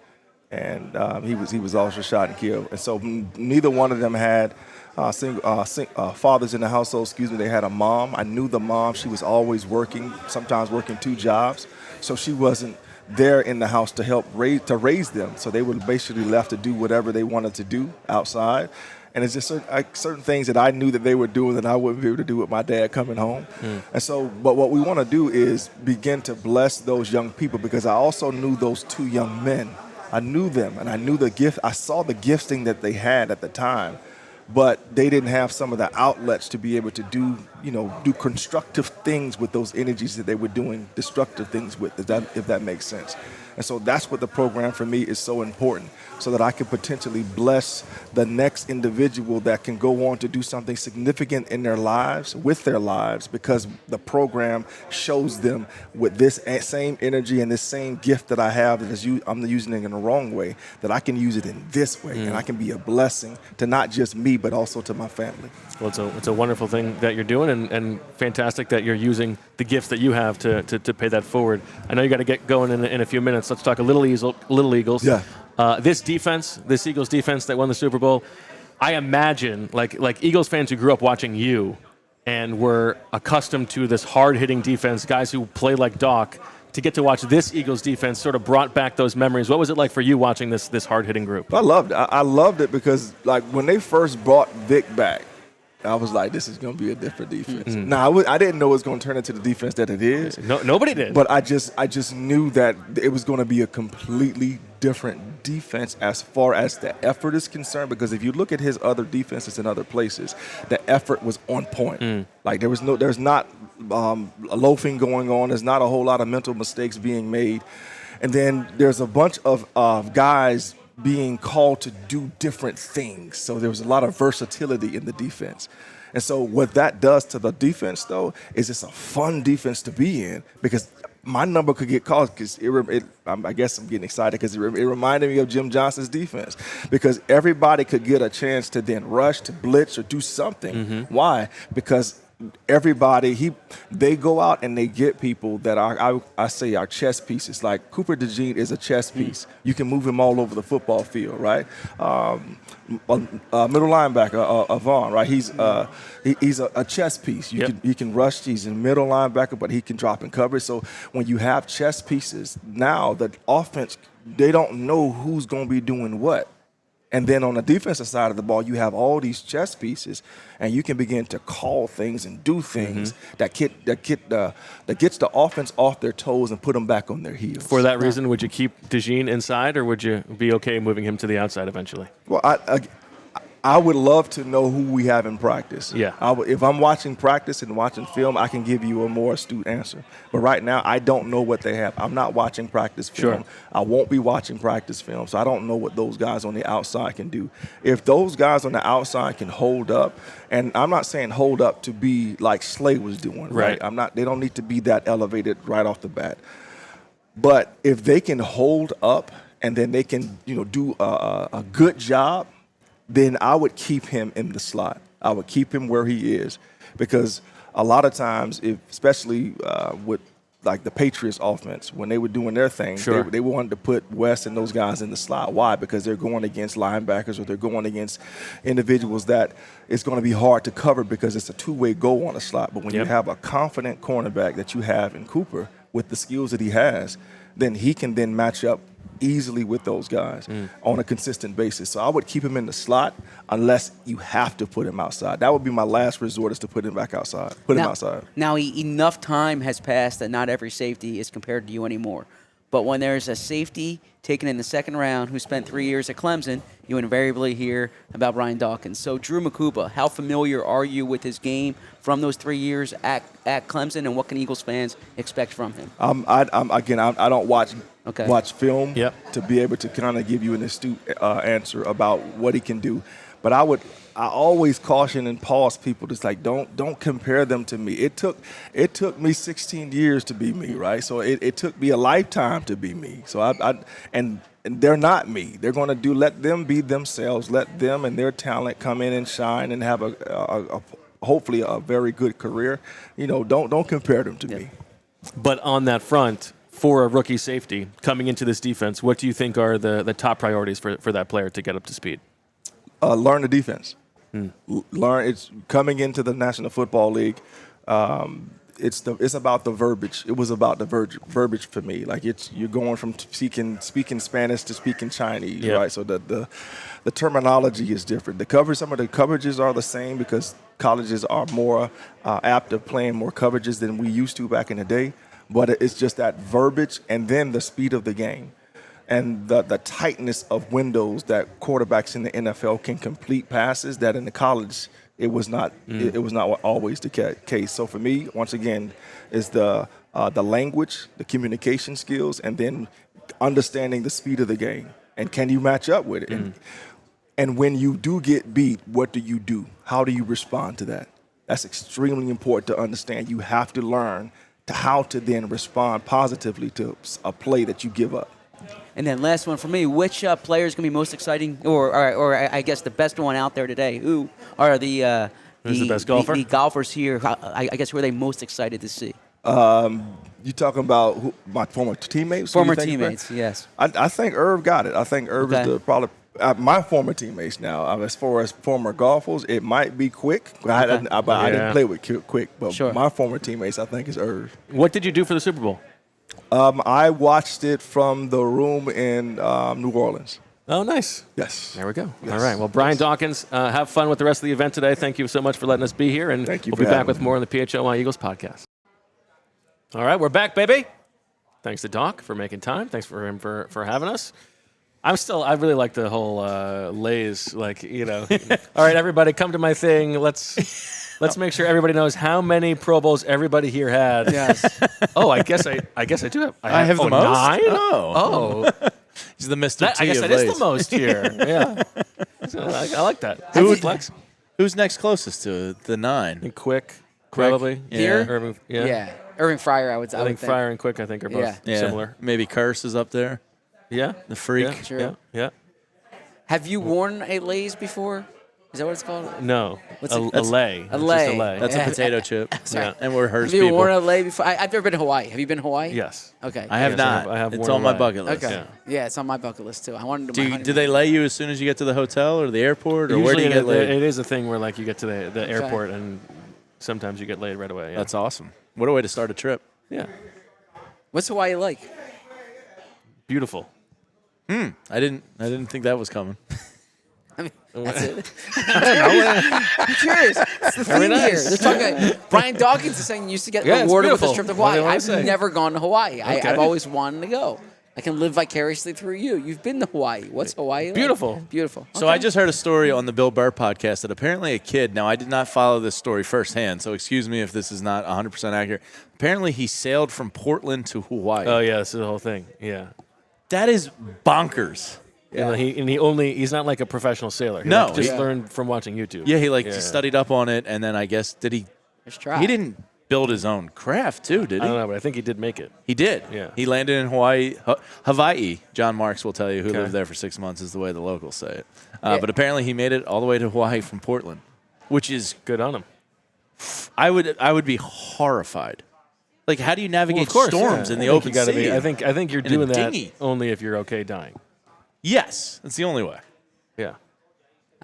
and he was also shot and killed. And so neither one of them had fathers in the household. They had a mom. I knew the mom. She was always working, sometimes working 2 jobs, so she wasn't there in the house to help raise them. So they were basically left to do whatever they wanted to do outside. And it's just certain things that I knew that they were doing that I wouldn't be able to do with my dad coming home. And so, but what we want to do is begin to bless those young people, because I also knew those 2 young men. I knew them, and I knew the gift. I saw the gifting that they had at the time, but they didn't have some of the outlets to be able to do constructive things with those energies that they were doing destructive things with, if that makes sense. And so that's what the program for me is so important, so that I can potentially bless the next individual that can go on to do something significant in their lives, with their lives, because the program shows them with this same energy and this same gift that I have, that I'm using it in the wrong way, that I can use it in this way, and I can be a blessing to not just me, but also to my family. Well, it's a wonderful thing that you're doing, and fantastic that you're using the gifts that you have to pay that forward. I know you got to get going in a few minutes. Let's talk a Little Eagles. Yeah. This Eagles defense that won the Super Bowl, I imagine, like Eagles fans who grew up watching you and were accustomed to this hard-hitting defense, guys who play like Doc, to get to watch this Eagles defense sort of brought back those memories. What was it like for you watching this hard-hitting group? I loved it. I loved it because, like, when they first brought Vic back, I was like, this is going to be a different defense. Now, I didn't know it was going to turn into the defense that it is. Nobody did. But I just knew that it was going to be a completely different defense as far as the effort is concerned, because if you look at his other defenses in other places, the effort was on point. Like, there's not loafing going on. There's not a whole lot of mental mistakes being made. And then there's a bunch of guys being called to do different things. So there was a lot of versatility in the defense. And so what that does to the defense, though, is it's a fun defense to be in, because my number could get called, because I guess I'm getting excited because it reminded me of Jim Johnson's defense, because everybody could get a chance to then rush, to blitz, or do something. Why? Because everybody, they go out and they get people that I say are chess pieces. Like Cooper DeJean is a chess piece. You can move him all over the football field, right? Middle linebacker, Vaughn, right? He's a chess piece. He can rush. He's a middle linebacker, but he can drop in coverage. So when you have chess pieces, now the offense, they don't know who's going to be doing what. And then on the defensive side of the ball, you have all these chess pieces, and you can begin to call things and do things that gets the offense off their toes and put them back on their heels. For that reason, would you keep DeJean inside, or would you be okay moving him to the outside eventually? Well, I would love to know who we have in practice. Yeah. If I'm watching practice and watching film, I can give you a more astute answer. But right now, I don't know what they have. I'm not watching practice film. Sure. I won't be watching practice film, so I don't know what those guys on the outside can do. If those guys on the outside can hold up, and I'm not saying hold up to be like Slay was doing, right? They don't need to be that elevated right off the bat. But if they can hold up and then they can, do a good job, then I would keep him in the slot. I would keep him where he is, because a lot of times, especially with like the Patriots offense, when they were doing their thing, Sure. they wanted to put West and those guys in the slot. Why? Because they're going against linebackers or they're going against individuals that it's going to be hard to cover because it's a two-way go on a slot. But when you have a confident cornerback that you have in Cooper with the skills that he has, then he can then match up easily with those guys on a consistent basis. So I would keep him in the slot unless you have to put him outside. That would be my last resort, is to put him back outside. Put him outside. Now, enough time has passed that not every safety is compared to you anymore. But when there's a safety taken in the second round who spent 3 years at Clemson, you invariably hear about Brian Dawkins. So Drew Makuba, how familiar are you with his game from those 3 years at Clemson, and what can Eagles fans expect from him? I don't watch film Yep. to be able to kind of give you an astute answer about what he can do. But I always caution and pause people. Just like don't compare them to me. It took me 16 years to be me, right? So it took me a lifetime to be me. So and they're not me. They're going to let them be themselves. Let them and their talent come in and shine and have a hopefully a very good career. Don't compare them to me. But on that front, for a rookie safety coming into this defense, what do you think are the top priorities for that player to get up to speed? Learn the defense. Learn. It's coming into the National Football League. It's about the verbiage. It was about the verbiage for me. Like you're going from speaking Spanish to speaking Chinese, right? So the terminology is different. Some of the coverages are the same because colleges are more apt of playing more coverages than we used to back in the day. But it's just that verbiage and then the speed of the game. And the tightness of windows that quarterbacks in the NFL can complete passes that in the college it was not. It was not always the case. So for me, once again, is the language, the communication skills, and then understanding the speed of the game. And can you match up with it? And when you do get beat, what do you do? How do you respond to that? That's extremely important to understand. You have to learn how to then respond positively to a play that you give up. And then last one for me, which player is going to be most exciting, or I guess the best one out there today? Who are the best golfer? The golfers here, I guess, who are they most excited to see? You talking about my former teammates? Former teammates, yes. I think Irv got it. I think Irv is probably my former teammates now. As far as former golfers, it might be Quick. I didn't play with Quick, but my former teammates, I think, is Irv. What did you do for the Super Bowl? I watched it from the room in New Orleans. Oh, nice. Yes. There we go. Yes. All right. Well, Brian Dawkins, have fun with the rest of the event today. Thank you so much for letting us be here, and Thank you we'll for be back having with me. more on the PHLY Eagles podcast. All right, we're back, baby. Thanks to Doc for making time. Thanks for him for having us. I really like the whole lays, All right, everybody, come to my thing. Let's make sure everybody knows how many Pro Bowls everybody here had. Yes. Oh, I guess I do have. I have the most? 9? Oh. Oh. He's the Mr. T I guess of that lays. is the most here. Yeah. So I like that. Flex? Who's next closest to the 9? And Quick, probably. Yeah. Here? Irving, Yeah. Irving Fryer, I would I think Fryer and Quick, I think, are both similar. Maybe Curse is up there. Yeah. The Freak. Yeah. Sure. Yeah. Have you worn a Lays before? Is that what it's called? No. What's A it? lay. A It's just lay. a lay. That's a potato chip. Sorry. Yeah. And we're Hearst Have you people. worn a lay before? I've never been to Hawaii. Have you been to Hawaii? Yes. Okay. I have Yes, not. I have it's worn on a my lay. bucket list. Okay. Yeah, it's on my bucket list too. I wanted to. Do they lay you as soon as you get to the hotel or the airport, or where do you Usually get laid? it is a thing where you get to the airport and sometimes you get laid right away. Yeah. That's awesome. What a way to start a trip. Yeah. What's Hawaii like? Beautiful. I didn't think that was coming. I mean, that's it. I'm curious. It's the thing nice. here. They're talking. Brian Dawkins is saying you used to get Yeah, it's rewarded with a beautiful. trip to What do Hawaii. you I've say? never gone to Hawaii. Okay. I've always wanted to go. I can live vicariously through you. You've been to Hawaii. What's Hawaii like? Beautiful. Beautiful. So I just heard a story on the Bill Burr podcast that apparently a kid, now I did not follow this story firsthand, so excuse me if this is not 100% accurate. Apparently he sailed from Portland to Hawaii. Oh, yeah. This is the whole thing. Yeah. That is bonkers. Yeah. He's not like a professional sailor. He No. just learned from watching YouTube. Yeah, he just studied up on it, and then I guess Let's try. he didn't build his own craft too, did I he? don't know, but I think he did make it. He did. Yeah. He landed in Hawaii. John Marks will tell you who Okay. lived there for 6 months is the way the locals say it. Yeah. But apparently he made it all the way to Hawaii from Portland, which is Good on him. I would be horrified Like, how do you navigate of course, storms yeah. in the I think open you gotta sea? be. I think you're In a doing that dinghy. only if you're okay dying. Yes, that's the only way. Yeah.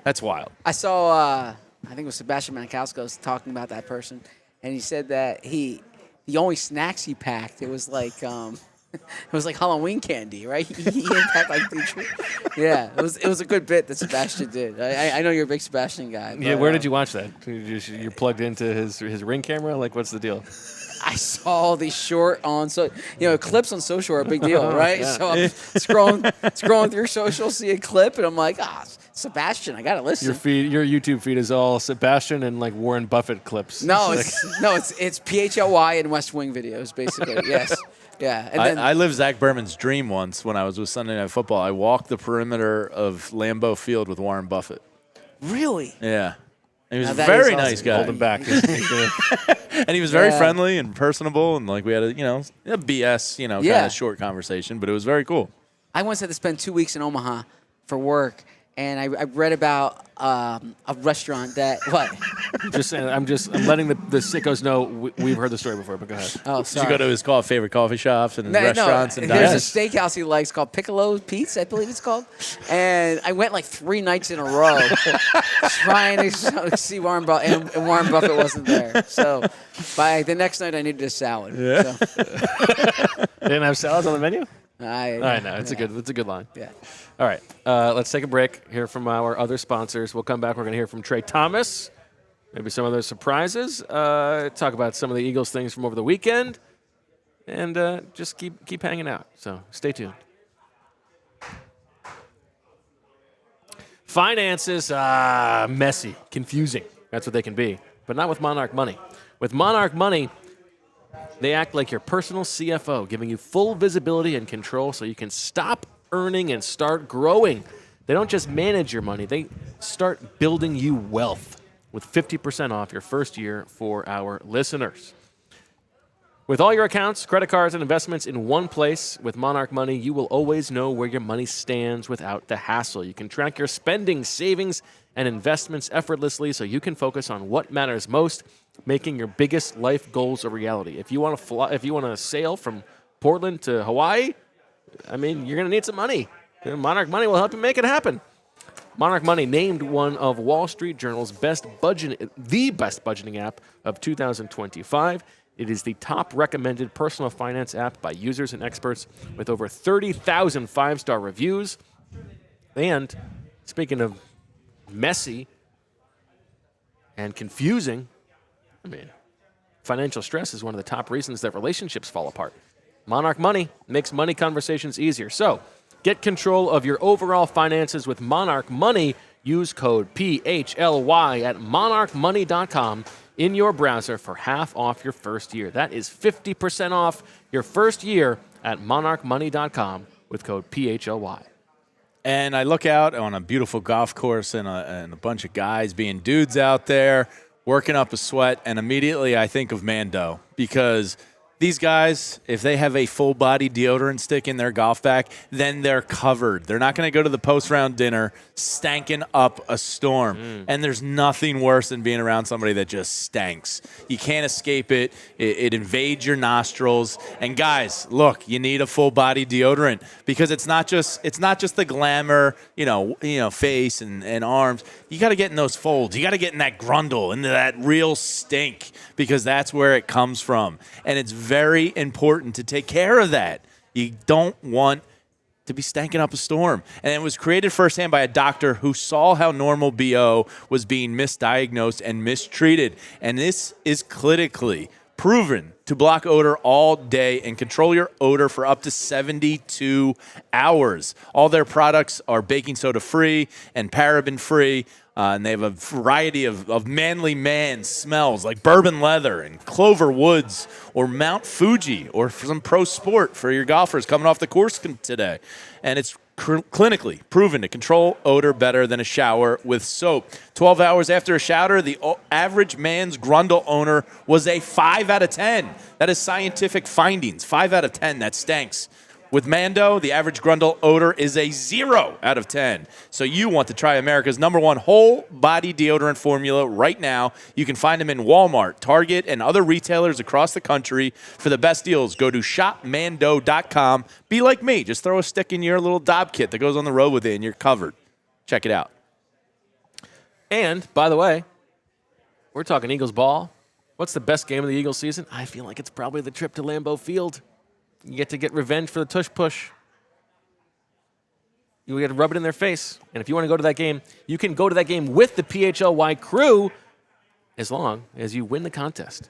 That's wild. I saw, I think it was Sebastian Maniscalco talking about that person, and he said that the only snacks he packed, it was like Halloween candy, right? He didn't pack like yeah. It was a good bit that Sebastian did. I know you're a big Sebastian guy. Yeah. but, Where did you watch that? You're plugged into his Ring camera. Like, what's the deal? I saw the short on clips on social are a big deal, right? Yeah. So I'm scrolling through social, see a clip, and I'm like, Sebastian, I gotta listen. Your YouTube feed is all Sebastian and like Warren Buffett clips. No, it's PHLY and West Wing videos, basically. Yes. Yeah. And then, I lived Zach Berman's dream once when I was with Sunday Night Football. I walked the perimeter of Lambeau Field with Warren Buffett. really? Yeah. And he was a Now that very is nice awesome. guy. Hold him back. And he was very Yeah. friendly and personable, and like we had a BS, kind Yeah. of short conversation, but it was very cool. I once had to spend 2 weeks in Omaha for work, and I read about a restaurant that what? Just saying, I'm letting the sickos know we've heard the story before, but go ahead. Oh, Did sorry. you go to his favorite coffee shops and restaurants and there's diners? a steakhouse he likes called Piccolo's Pete's, I believe it's called. And I went like 3 nights in a row trying to see Warren Buffett, and Warren Buffett wasn't there. So by the next night, I needed a salad. Yeah. So, They didn't have salads on the menu? I know. It's a good line. Yeah. All right. Let's take a break, hear from our other sponsors. We'll come back. We're going to hear from Trey Thomas, maybe some other surprises, talk about some of the Eagles things from over the weekend, and just keep hanging out. So stay tuned. Finances, messy, confusing. That's what they can be, but not with Monarch Money. With Monarch Money, they act like your personal CFO, giving you full visibility and control so you can stop earning and start growing. They don't just manage your money, they start building you wealth with 50% off your first year for our listeners. With all your accounts, credit cards, and investments in one place with Monarch Money, you will always know where your money stands without the hassle. You can track your spending, savings, and investments effortlessly so you can focus on what matters most, making your biggest life goals a reality. If you want to sail from Portland to Hawaii, you're going to need some money. Monarch Money will help you make it happen. Monarch Money named one of Wall Street Journal's the best budgeting app of 2025. It is the top recommended personal finance app by users and experts with over 30,000 five-star reviews. And speaking of messy and confusing, financial stress is one of the top reasons that relationships fall apart. Monarch Money makes money conversations easier. So get control of your overall finances with Monarch Money. Use code PHLY at monarchmoney.com in your browser for half off your first year. That is 50% off your first year at monarchmoney.com with code PHLY. And I look out on a beautiful golf course and a bunch of guys being dudes out there working up a sweat, and immediately I think of Mando, because these guys, if they have a full-body deodorant stick in their golf bag, then they're covered. They're not going to go to the post-round dinner stanking up a storm. And there's nothing worse than being around somebody that just stinks. You can't escape it. It invades your nostrils. And guys, look, you need a full-body deodorant, because it's not just the glamour, face and arms. You got to get in those folds. You got to get in that grundle, into that real stink, because that's where it comes from. And it's very important to take care of that. You don't want to be stanking up a storm. And it was created firsthand by a doctor who saw how normal BO was being misdiagnosed and mistreated. And this is clinically proven to block odor all day and control your odor for up to 72 hours. All their products are baking soda free and paraben free. And they have a variety of manly man smells like bourbon leather and clover woods or Mount Fuji or some pro sport for your golfers coming off the course today. And it's clinically proven to control odor better than a shower with soap. 12 hours after a shower, the average man's grundle owner was a 5 out of 10. That is scientific findings. 5 out of 10, that stinks. With Mando, the average Grundle odor is a 0 out of 10. So you want to try America's #1 whole body deodorant formula right now. You can find them in Walmart, Target, and other retailers across the country. For the best deals, go to shopmando.com. Be like me. Just throw a stick in your little Dob kit that goes on the road with it, and you're covered. Check it out. And, by the way, we're talking Eagles ball. What's the best game of the Eagles season? I feel like it's probably the trip to Lambeau Field. You get to get revenge for the tush push. You get to rub it in their face. And if you want to go to that game, you can go to that game with the PHLY crew as long as you win the contest.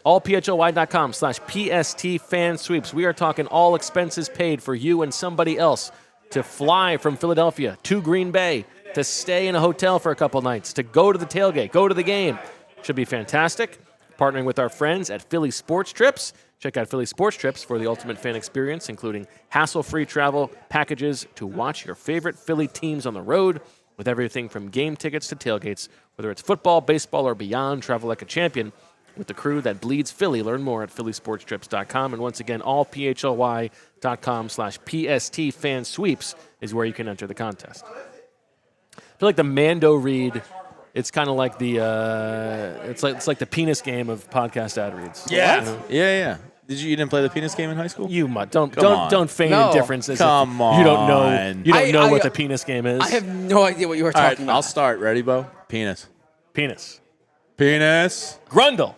allphly.com/PST fan sweeps. We are talking all expenses paid for you and somebody else to fly from Philadelphia to Green Bay, to stay in a hotel for a couple nights, to go to the tailgate, go to the game. Should be fantastic. Partnering with our friends at Philly Sports Trips. Check out Philly Sports Trips for the ultimate fan experience, including hassle-free travel packages to watch your favorite Philly teams on the road, with everything from game tickets to tailgates. Whether it's football, baseball, or beyond, travel like a champion with the crew that bleeds Philly. Learn more at phillysportstrips.com. And once again, allphly.com/PST fan sweeps is where you can enter the contest. I feel like the Mando read, it's kind of like the it's like the penis game of podcast ad reads. Yeah. You know? Yeah. You didn't play the penis game in high school? You must don't feign No. indifference. As Come if you don't know. on. You don't know what I- the penis game is. I have no idea what you were All right, talking about. I'll start. Ready, Bo? Penis. Penis. Penis. Grundle.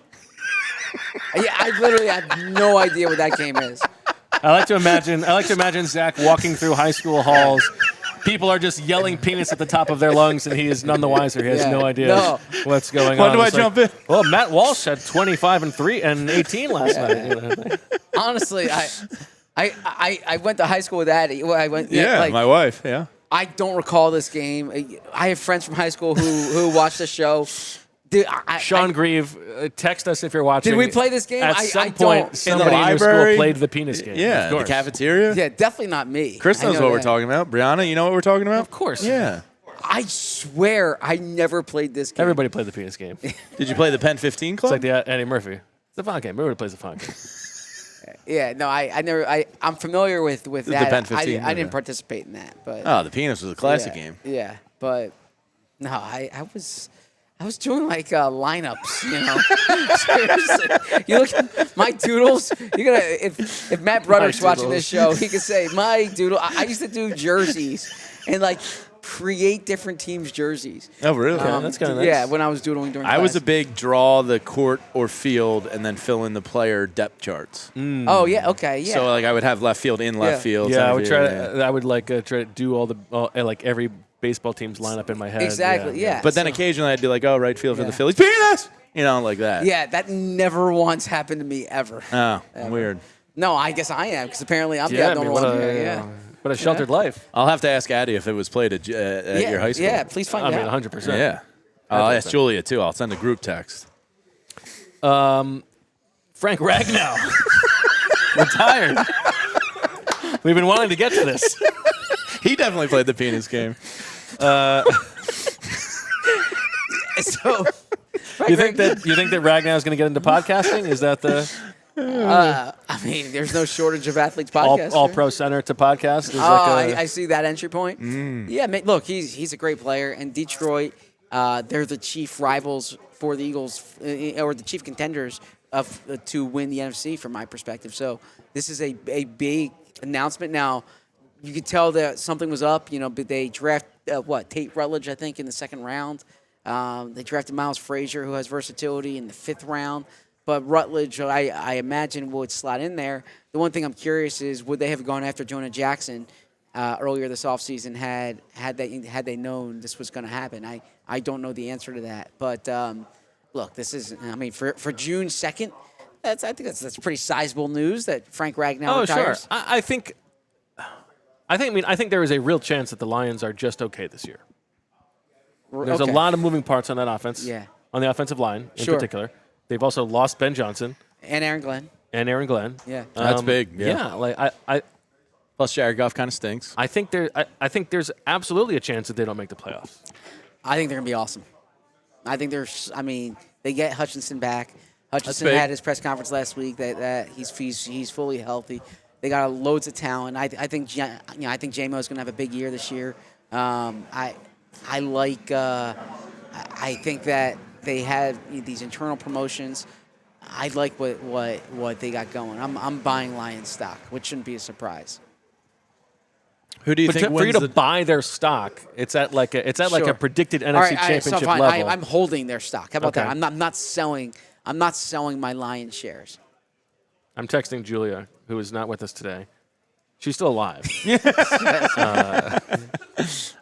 Yeah, I literally have no idea what that game is. I like to imagine Zach walking through high school halls. People are just yelling penis at the top of their lungs, and he is none the wiser. He has Yeah. no idea No. what's going When on. do I It's like, jump in? Well, Matt Walsh had 25 and 18 last night. You know? Honestly, I went to high school with Addie. Well, I went. My wife. Yeah. I don't recall this game. I have friends from high school who watched the show. Dude, Sean Grieve, text us if you're watching. Did we play this game? At I some don't- point, In somebody the in your school library? played the penis game. Yeah. of The course. cafeteria. Yeah, definitely not me. Chris I knows know what we're that. talking about. Brianna, you know what we're talking about? Of course. Yeah. I swear I never played this game. Everybody played the penis game. It's Did you play the Pen 15 Club? like the Eddie Murphy. It's a fun game. Everybody plays the fun game. Yeah, no, I never. I'm familiar with that. Pen 15, I didn't okay. participate in that, but Oh, the penis was a classic yeah, game. Yeah, but no, I was doing like lineups, you know. Seriously, you look at my doodles. You're gonna if Matt Brudder's watching this show, he could say my doodle. I used to do jerseys and like create different teams' jerseys. Oh, really? that's kinda nice. Yeah, when I was doodling during. I was a class. big draw the court or field and then fill in the player depth charts. Oh yeah, okay, yeah. So like I would have left field in left Yeah. field. Yeah, center I would field, try to. I would like try to do all like every baseball team's lineup in my head. Exactly, yeah. But then So- occasionally I'd be like, oh, right field for Yeah. the Phillies. Penis! You know, like that. Yeah, that never once happened to me ever. Oh, weird. No, I guess I am because apparently I'm Yeah, the only one here. Yeah. But a sheltered life. I'll have to ask Addie if it was played at your high school. Yeah, please find I mean, out. 100%. Yeah. I'll ask Julia, too. I'll send a group text. Frank Ragnow retired. We've been wanting to get to this. He definitely played the penis game. So, You think that Ragnow is going to get into podcasting? Is that the I mean, there's no shortage of athletes podcasts. all pro center to podcast? Is I see that entry point. Yeah, look, he's a great player, and Detroit, they're the chief rivals for the Eagles, or the chief contenders to win the NFC from my perspective. So this is a big announcement. Now, you could tell that something was up. You know, but they draft Tate Rutledge, I think, in the second round. They drafted Miles Frazier, who has versatility, in the 5th round. But Rutledge, I imagine, would slot in there. The one thing I'm curious is, would they have gone after Jonah Jackson earlier this offseason had they known this was going to happen? I don't know the answer to that. But look, this is, I mean, for June 2nd, I think that's pretty sizable news that Frank Ragnow retires. Sure. I think there is a real chance that the Lions are just okay this year. There's Okay. a lot of moving parts on that offense. Yeah. On the offensive line in Sure. particular. They've also lost Ben Johnson And Aaron Glenn. and Aaron Glenn. Yeah. That's big. Yeah. Like Plus, Jared Goff kind of stinks. I think there's absolutely a chance that they don't make the playoffs. I think they're going to be awesome. They get Hutchinson back. Hutchinson big. had his press conference last week that he's fully healthy. They got loads of talent. I think J-Mo is going to have a big year this year. I think that they had these internal promotions. I like what they got going. I'm buying Lions stock, which shouldn't be a surprise. Who do you think for you wins to buy their stock, it's at like a predicted NFC championship fine. level. I'm holding their stock. How about Okay. that? I'm not selling. I'm not selling my Lions shares. I'm texting Julia, who is not with us today. She's still alive.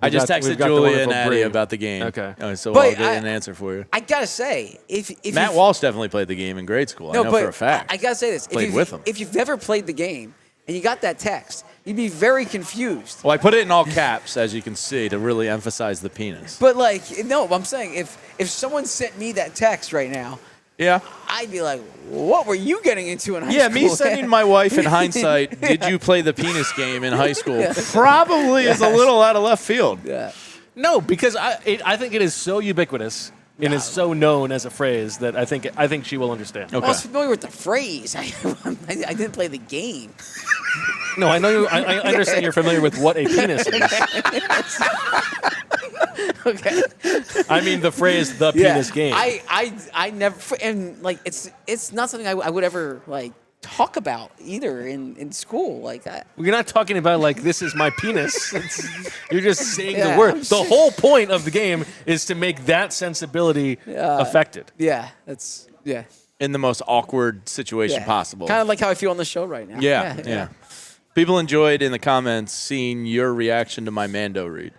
I just texted we've got the Julia wonderful and Addie Bree. about the game. Okay. So But I'll get an answer for you. I gotta say, if Matt Walsh definitely played the game in grade school. I know for a fact. I gotta say this: Played with him. If you've never played the game and you got that text, you'd be very confused. Well, I put it in all caps, as you can see, to really emphasize the penis. But no, I'm saying if someone sent me that text right now, Yeah. I'd be like, "What were you getting into in high Yeah, school?" me sending my wife in hindsight, did you play the penis game in high school? Probably is a little out of left field. Yeah. No, because I think it is so ubiquitous and is so known as a phrase that I think she will understand. Okay. I was familiar with the phrase. I didn't play the game. No, I know. I understand you're familiar with what a penis is. Okay. I mean the phrase "the penis game." I never, and it's not something I would ever talk about either in school like that. You're not talking about this is my penis. You're just saying Yeah, the word. I'm The sure. whole point of the game is to make that sensibility affected. Yeah, In the most awkward situation possible. Kind of like how I feel on the show right now. Yeah. People enjoyed in the comments seeing your reaction to my Mando read.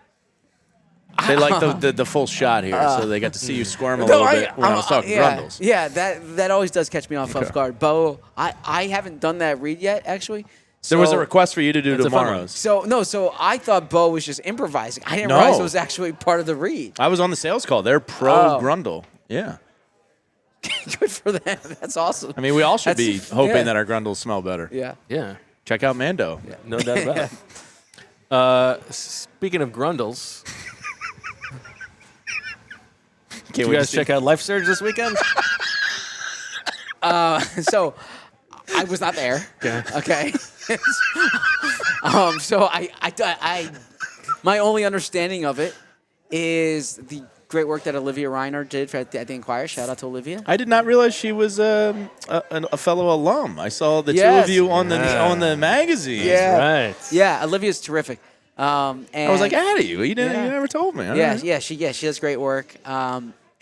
They like the full shot here, so they got to see you squirm a little bit when I was talking Grundles. Yeah, that always does catch me off guard. Bo, I haven't done that read yet, actually. There was a request for you to do That's a fun tomorrow's. So I thought Bo was just improvising. I didn't realize it was actually part of the read. I was on the sales call. They're pro Grundle. Yeah. Good for them. That's awesome. I mean, we all should be That's- hoping yeah. that our Grundles smell better. Yeah. Yeah, Check out Mando. no doubt about it. Speaking of Grundles, did you guys check out Life Surge this weekend? So I was not there. Okay. So I my only understanding of it is the great work that Olivia Reiner did at the Inquirer. Shout out to Olivia. I did not realize she was a fellow alum. I saw the two Yes. of you on the magazine. Yeah. Right. Yeah, Olivia's terrific. And I was like, Addie, you never told me. All right. she does great work.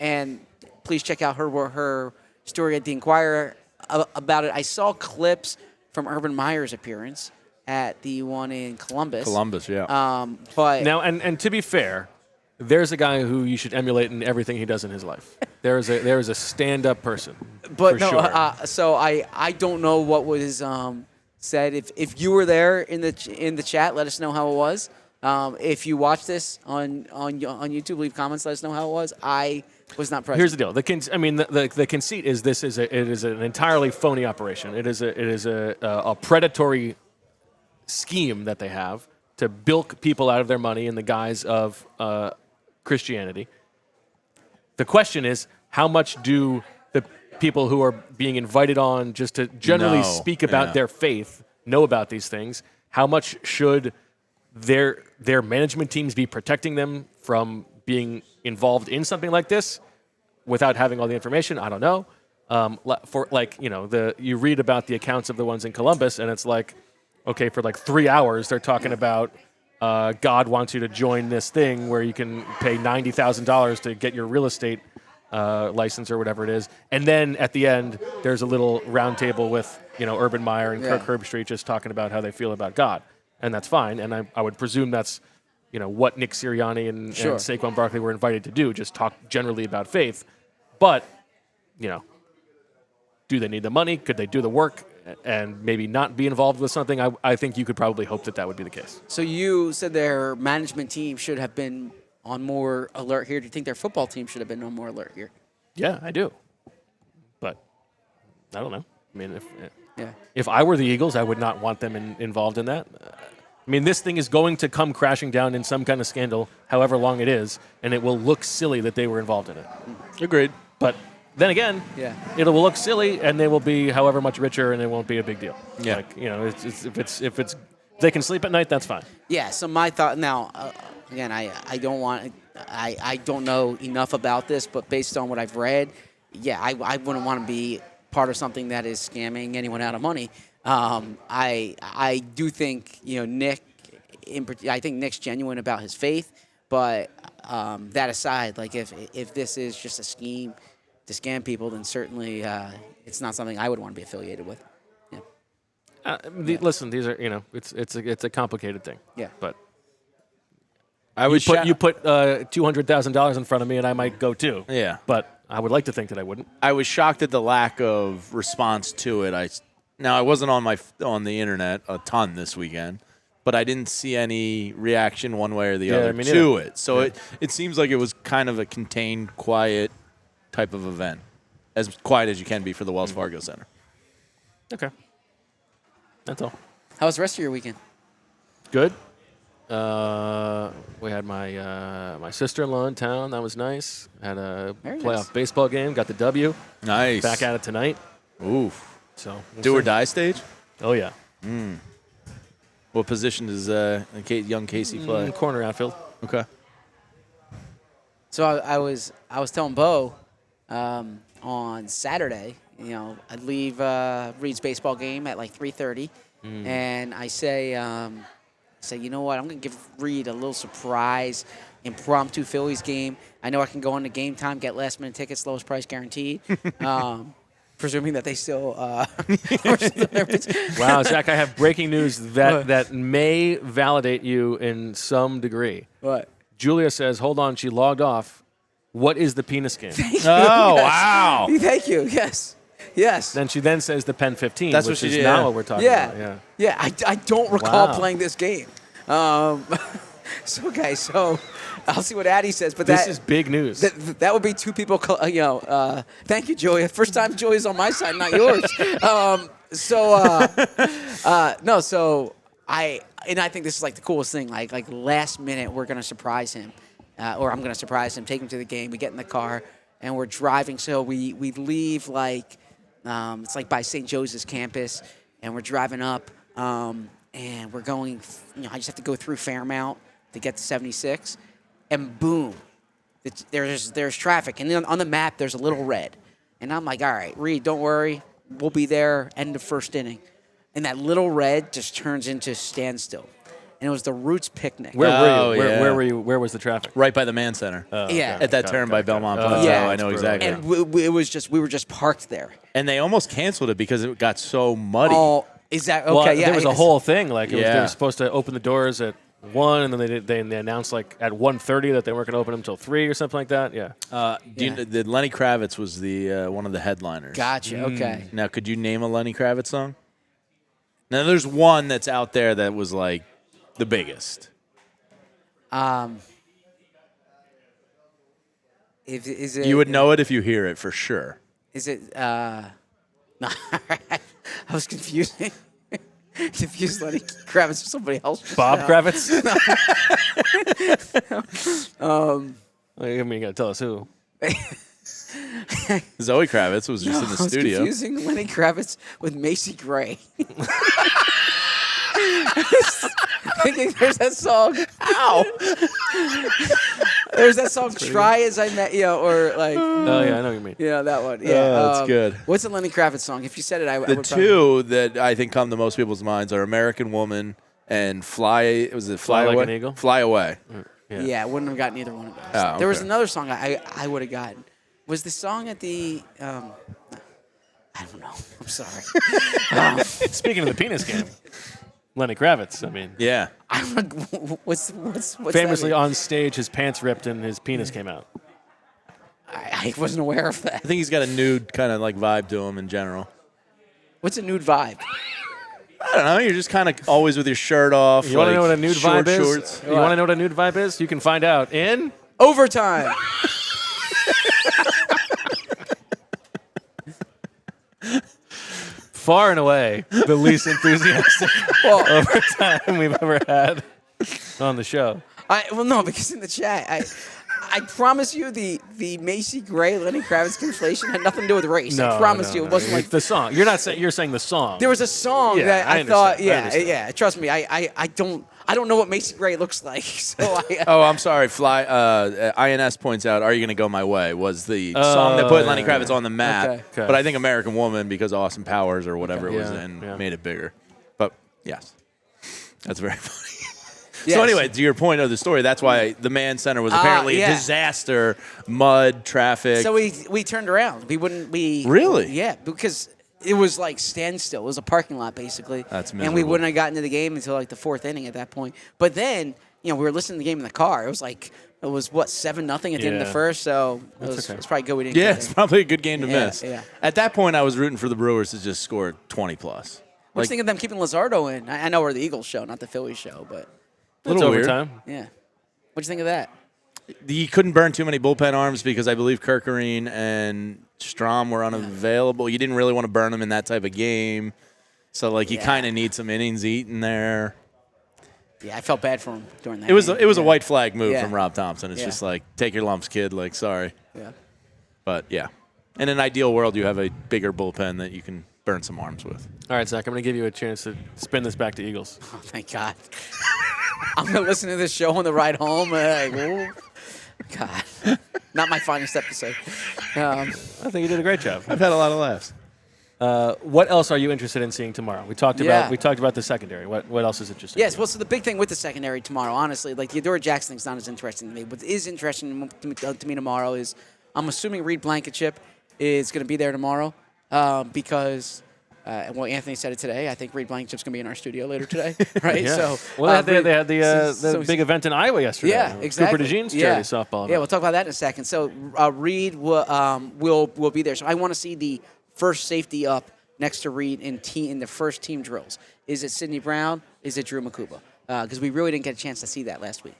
And please check out her story at the Inquirer about it. I saw clips from Urban Meyer's appearance at the one in Columbus. But Now, and to be fair, there's a guy who you should emulate in everything he does in his life. There is a stand-up person. But for no, sure. so I don't know what was said. If you were there in the chat, let us know how it was. If you watch this on YouTube, leave comments. Let us know how it was. I was not present. Here's the deal. The conceit is it is an entirely phony operation. It is a predatory scheme that they have to bilk people out of their money in the guise of Christianity. The question is, how much do the people who are being invited on just to generally speak about their faith know about these things? How much should their management teams be protecting them from being involved in something like this without having all the information? I don't know. You read about the accounts of the ones in Columbus, and it's like, okay, for 3 hours they're talking about God wants you to join this thing where you can pay $90,000 to get your real estate license or whatever it is, and then at the end there's a little round table with Urban Meyer and Kirk Herbstreit just talking about how they feel about God, and that's fine. And I would presume that's what Nick Sirianni and Saquon Barkley were invited to do, just talk generally about faith. But do they need the money? Could they do the work and maybe not be involved with something? I think you could probably hope that would be the case. So you said their management team should have been on more alert here. Do you think their football team should have been on more alert here? Yeah, I do. But I don't know. I mean, if I were the Eagles, I would not want them involved in that. I mean, this thing is going to come crashing down in some kind of scandal, however long it is, and it will look silly that they were involved in it. Agreed. But then again, Yeah. it will look silly, and they will be however much richer, and it won't be a big deal. Yeah. Like, if they can sleep at night, that's fine. Yeah. So my thought now, again, I don't know enough about this, but based on what I've read, yeah, I wouldn't want to be part of something that is scamming anyone out of money. I do think Nick. I think Nick's genuine about his faith, but that aside, like if this is just a scheme to scam people, then certainly it's not something I would want to be affiliated with. Yeah. Listen, these are it's a complicated thing. Yeah. But you put $200,000 in front of me, and I might go too. Yeah. But I would like to think that I wouldn't. I was shocked at the lack of response to it. I wasn't on the internet a ton this weekend, but I didn't see any reaction one way or the other to it. So it seems like it was kind of a contained, quiet type of event, as quiet as you can be for the Wells Fargo Center. Okay. That's all. How was the rest of your weekend? Good. We had my sister-in-law in town. That was nice. Had a Very playoff nice. baseball game. Got the W. Nice. Back at it tonight. Oof. So Do or die stage? Oh yeah. What position does young Casey play? Corner outfield. Okay. So I was telling Bo on Saturday, I'd leave Reed's baseball game at like 3:30, and I say, you know what? I'm gonna give Reed a little surprise, impromptu Phillies game. I know I can go into Game Time, get last minute tickets, lowest price guaranteed. Presuming that they still. Wow, Zach, I have breaking news that may validate you in some degree. What? Julia says, hold on, she logged off. What is the penis game? Oh, wow. Thank you. Yes. Then she says the Pen 15, That's what which she is did, not yeah. what we're talking about. Yeah. Yeah. I don't recall Wow. playing this game. So I'll see what Addie says. But This is big news. that would be two people. Thank you, Julia. First time Julia's on my side, not yours. I think this is like the coolest thing. Like last minute, we're gonna surprise him, or I'm gonna surprise him. Take him to the game. We get in the car and we're driving. So we leave it's like by St. Joseph's campus, and we're driving up. And we're going, I just have to go through Fairmount to get to 76, and boom, there's traffic. And then on the map, there's a little red. And I'm like, all right, Reed, don't worry. We'll be there end of first inning. And that little red just turns into standstill. And it was the Roots picnic. Where Oh, were you? yeah. Where were you? Where was the traffic? Right by the Man Center. Yeah. At that turn by Belmont Plateau. Yeah. I know exactly. And we were just parked there. And they almost canceled it because it got so muddy. Oh, is that okay? Well, yeah. there was a whole thing. Like they Yeah. were supposed to open the doors at 1, and then they announced like at 1:30 that they weren't going to open them until 3 or something like that. Yeah. Lenny Kravitz was the one of the headliners. Gotcha. Okay. Now, could you name a Lenny Kravitz song? Now, there's one that's out there that was like the biggest. Is it? You would know it if you hear it for sure. Is it? No, I was confusing. Confused Lenny Kravitz with somebody else. Bob Kravitz. I mean, you got to tell us who. Zoe Kravitz was just in the I was studio. confusing Lenny Kravitz with Macy Gray. Thinking there's that song. Ow! There's that song. Try as I met, or like. Oh yeah, I know what you mean. Yeah, that one. Yeah, that's good. What's a Lenny Kravitz song? If you said it, I The would two that I think come to most people's minds are American Woman and Fly. Was it Fly Fly Like Away? an Eagle? Fly Away. Yeah, I wouldn't have gotten either one of those. Oh, There was okay. another song I would have gotten. Was the song at the? I don't know. I'm sorry. Speaking of the penis game, Lenny Kravitz. I mean, Yeah. what's famously that mean? on stage, his pants ripped and his penis came out. I wasn't aware of that. I think he's got a nude kind of like vibe to him in general. What's a nude vibe? I don't know. You're just kind of always with your shirt off. You want to like know what a nude short vibe is? shorts. You want to know what a nude vibe is? You can find out in Overtime. far and away the least enthusiastic overtime we've ever had on the show. Well, no, because in the chat, I promise you, the Macy Gray Lenny Kravitz conflation had nothing to do with race. No, I promise no, you, it no. wasn't like the song. You're saying the song. there was a song Yeah, that I I thought. understand. I understand. Yeah. Trust me, I don't know what Macy Gray looks like. So Oh, I'm sorry. INS points out, "Are you going to go my way?" was the song that put Lenny Kravitz on the map. Okay. But I think American Woman, because of Austin Powers or whatever it was Yeah, in, yeah. made it bigger. But yes, that's very funny. Yes. So anyway, to your point of the story, that's why the Man Center was apparently yeah. a disaster, mud, traffic. So we turned around. We wouldn't. Really? Yeah, because it was like standstill. It was a parking lot basically. That's And we miserable. wouldn't have gotten to the game until like the fourth inning at that point. But then we were listening to the game in the car. It was what 7-0 at the end of Yeah. the first. So it was probably good we didn't. Yeah, get it's there. probably a good game to Yeah, miss. yeah. At that point, I was rooting for the Brewers to just score 20 plus. What do you think of them keeping Luzardo in? I know we're the Eagles show, not the Phillies show, but It's little weird. overtime. yeah. What do you think of that? He couldn't burn too many bullpen arms because I believe Kirkerine and Strom were unavailable. You didn't really want to burn them in that type of game. So, you Yeah. kind of need some innings eaten there. Yeah, I felt bad for him during that. It was game. a white flag move Yeah. from Rob Thompson. It's Yeah. just take your lumps, kid. Sorry. Yeah. But, yeah. In an ideal world, you have a bigger bullpen that you can burn some arms with. All right, Zach, I'm going to give you a chance to spin this back to Eagles. Oh, thank God. I'm going to listen to this show on the ride home. Oh, God. Not my finest episode. I think you did a great job. I've had a lot of laughs. What else are you interested in seeing tomorrow? We talked Yeah. about the secondary. What else is interesting? Yes, well, so the big thing with the secondary tomorrow, honestly, the Adora Jackson thing's not as interesting to me. What is interesting to me tomorrow is I'm assuming Reed Blankenship is going to be there tomorrow because, Anthony said it today. I think Reed Blankenship's going to be in our studio later today, right? Yeah. So, Well, they had the so- big event in Iowa yesterday. Yeah, exactly. Cooper DeJean's yeah. charity softball event. Yeah, we'll talk about that in a second. So Reed will be there. So I want to see the first safety up next to Reed in the first team drills. Is it Sidney Brown? Is it Drew Makuba? Because we really didn't get a chance to see that last week.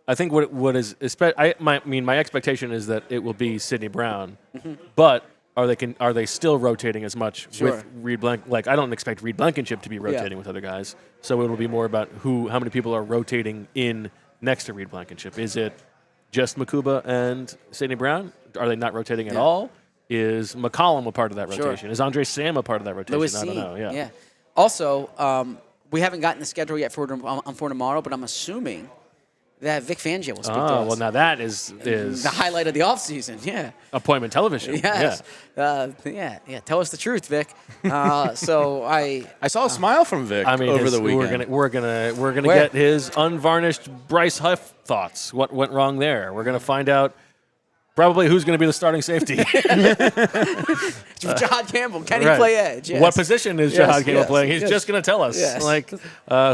I think what is my expectation is that it will be Sidney Brown, Mm-hmm. but are they still rotating as much Sure. with Reed I don't expect Reed Blankenship to be rotating with other guys. So it'll be more about how many people are rotating in next to Reed Blankenship. Is it just Makuba and Sidney Brown? Are they not rotating at all? Is McCollum a part of that Sure. rotation? Is Andre Sam a part of that rotation? Lewis I don't C. know. Yeah. Also, we haven't gotten the schedule yet for tomorrow, but I'm assuming that Vic Fangio will speak to Oh, us. well, now that is the highlight of the offseason. Yeah. appointment television. Yes. Yeah. Tell us the truth, Vic. So I I saw a smile from Vic over the weekend. We're gonna Where? get his unvarnished Bryce Huff thoughts. What went wrong there? We're gonna find out probably who's gonna be the starting safety. Jahad Campbell, can he Right. play edge? Yes. What position is Yes, Jahad Campbell yes, playing? He's yes. just gonna tell us. Yes.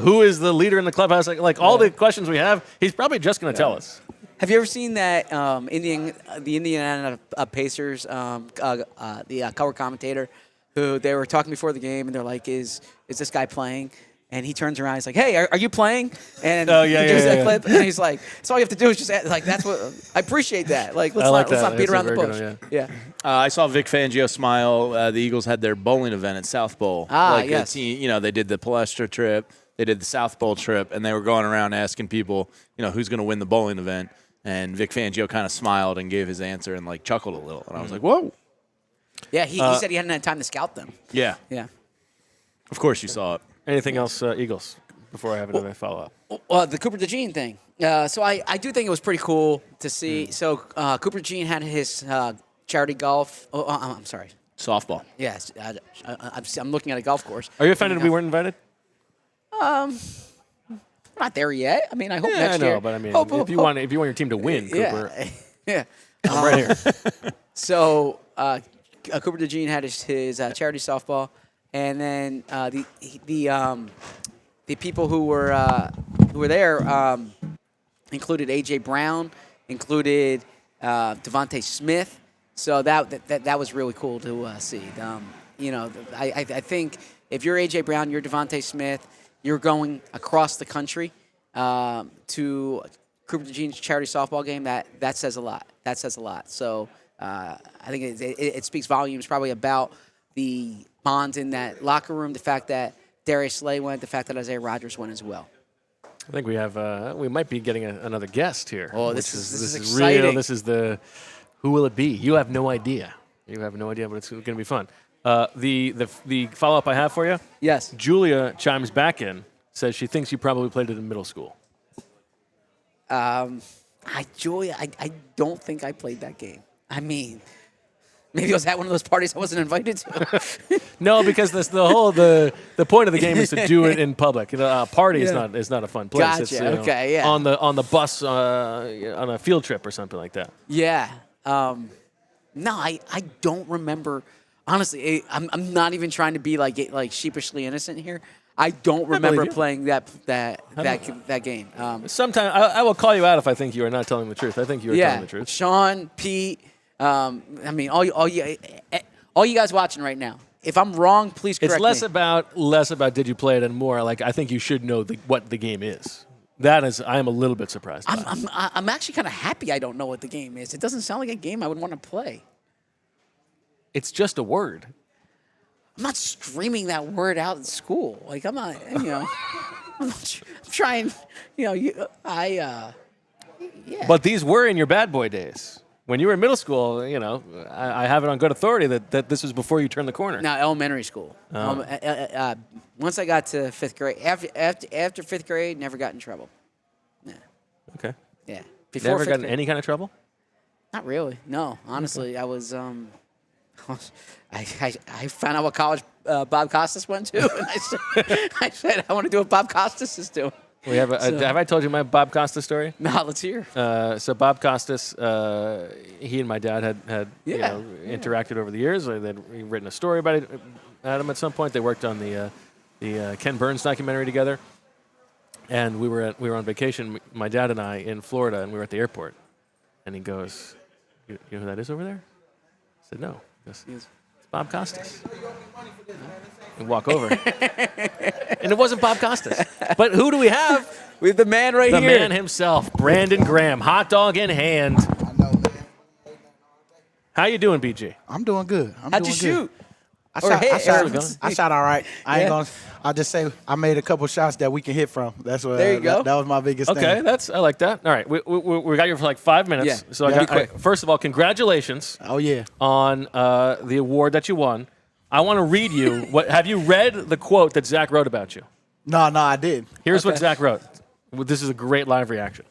Who is the leader in the clubhouse? All the questions we have, he's probably just gonna tell us. Have you ever seen that the Indiana Pacers the color commentator who they were talking before the game and they're like, is this guy playing? And he turns around, he's like, "Hey, are you playing?" And Oh, he yeah, gives yeah, that yeah. clip, and he's like, "So all you have to do is just that's what I appreciate that. Let's I like let's that. not beat That's a around the very bush." good one, Yeah. I saw Vic Fangio smile. The Eagles had their bowling event at South Bowl. Yes. They did the Palestra trip, they did the South Bowl trip, and they were going around asking people, who's going to win the bowling event. And Vic Fangio kind of smiled and gave his answer and chuckled a little. And I was like, whoa. Yeah, he said he hadn't had time to scout them. Yeah. Yeah. Of course you saw it. Anything else, Eagles? Before I have another follow up. Well, the Cooper DeJean thing. So I do think it was pretty cool to see. So Cooper DeJean had his charity golf. I'm sorry. Softball. Yes, I'm looking at a golf course. Are you offended we weren't invited? Not there yet. I mean, I hope Yeah, next I know, year. but I mean, Hope, if you want your team to win, Cooper, yeah. I'm right here. So Cooper DeJean had his charity softball, and then the people who were there included AJ Brown, included Devontae Smith. So that was really cool to see. I think if you're AJ Brown, you're Devontae Smith, you're going across the country to Cooper DeJean's charity softball game. That says a lot. That says a lot. So I think it speaks volumes probably about the bonds in that locker room, the fact that Darius Slay went, the fact that Isaiah Rodgers went as well. I think we have. We might be getting another guest here. Oh, this is exciting. real. This is the. Who will it be? You have no idea. You have no idea, but it's going to be fun. The follow up I have for you. Yes. Julia chimes back in, says she thinks you probably played it in middle school. Julia, I don't think I played that game. I mean, maybe I was at one of those parties I wasn't invited to. No, because the point of the game is to do it in public. A party is not a fun place. Gotcha. It's, Okay, yeah. On the bus on a field trip or something like that. Yeah. No, I don't remember. Honestly, I'm not even trying to be like sheepishly innocent here. I don't remember playing that game. Sometime I will call you out if I think you are not telling the truth. I think you are telling the truth. Sean, Pete. I mean, all you guys watching right now. If I'm wrong, please correct me. It's less about did you play it and more like I think you should know what the game is. That is, I am a little bit surprised. I'm actually kind of happy I don't know what the game is. It doesn't sound like a game I would want to play. It's just a word. I'm not screaming that word out in school. Like I'm not, I'm trying, yeah. But these were in your bad boy days. When you were in middle school, I have it on good authority that this was before you turned the corner. Now, elementary school. Once I got to fifth grade, after fifth grade, never got in trouble. Yeah. Okay. Yeah. Never got in any kind of trouble? Not really. No. Honestly, I was. I found out what college Bob Costas went to, and I said I want to do what Bob Costas is doing. We have have I told you my Bob Costas story? No, let's hear. So Bob Costas, he and my dad had interacted over the years. They'd written a story about him at some point. They worked on the Ken Burns documentary together, and we were on vacation, my dad and I, in Florida, and we were at the airport, and he goes, "You know who that is over there?" I said, "No." He goes, "It's Bob Costas." And walk over. And it wasn't Bob Costas. But who do we have? We have the man right here. here. The man himself, Brandon Graham, hot dog in hand. I know, man. How you doing, BG? I'm doing good. How'd you shoot? I shot all right. I'll just say I made a couple shots that we can hit from. That's what. There you go. That was my biggest thing. Okay, I like that. All right, we got you for like 5 minutes. Yeah. So first of all, congratulations. Oh yeah. On the award that you won. I want to read you. Have you read the quote that Zach wrote about you? No, I did. Here's what Zach wrote. This is a great live reaction.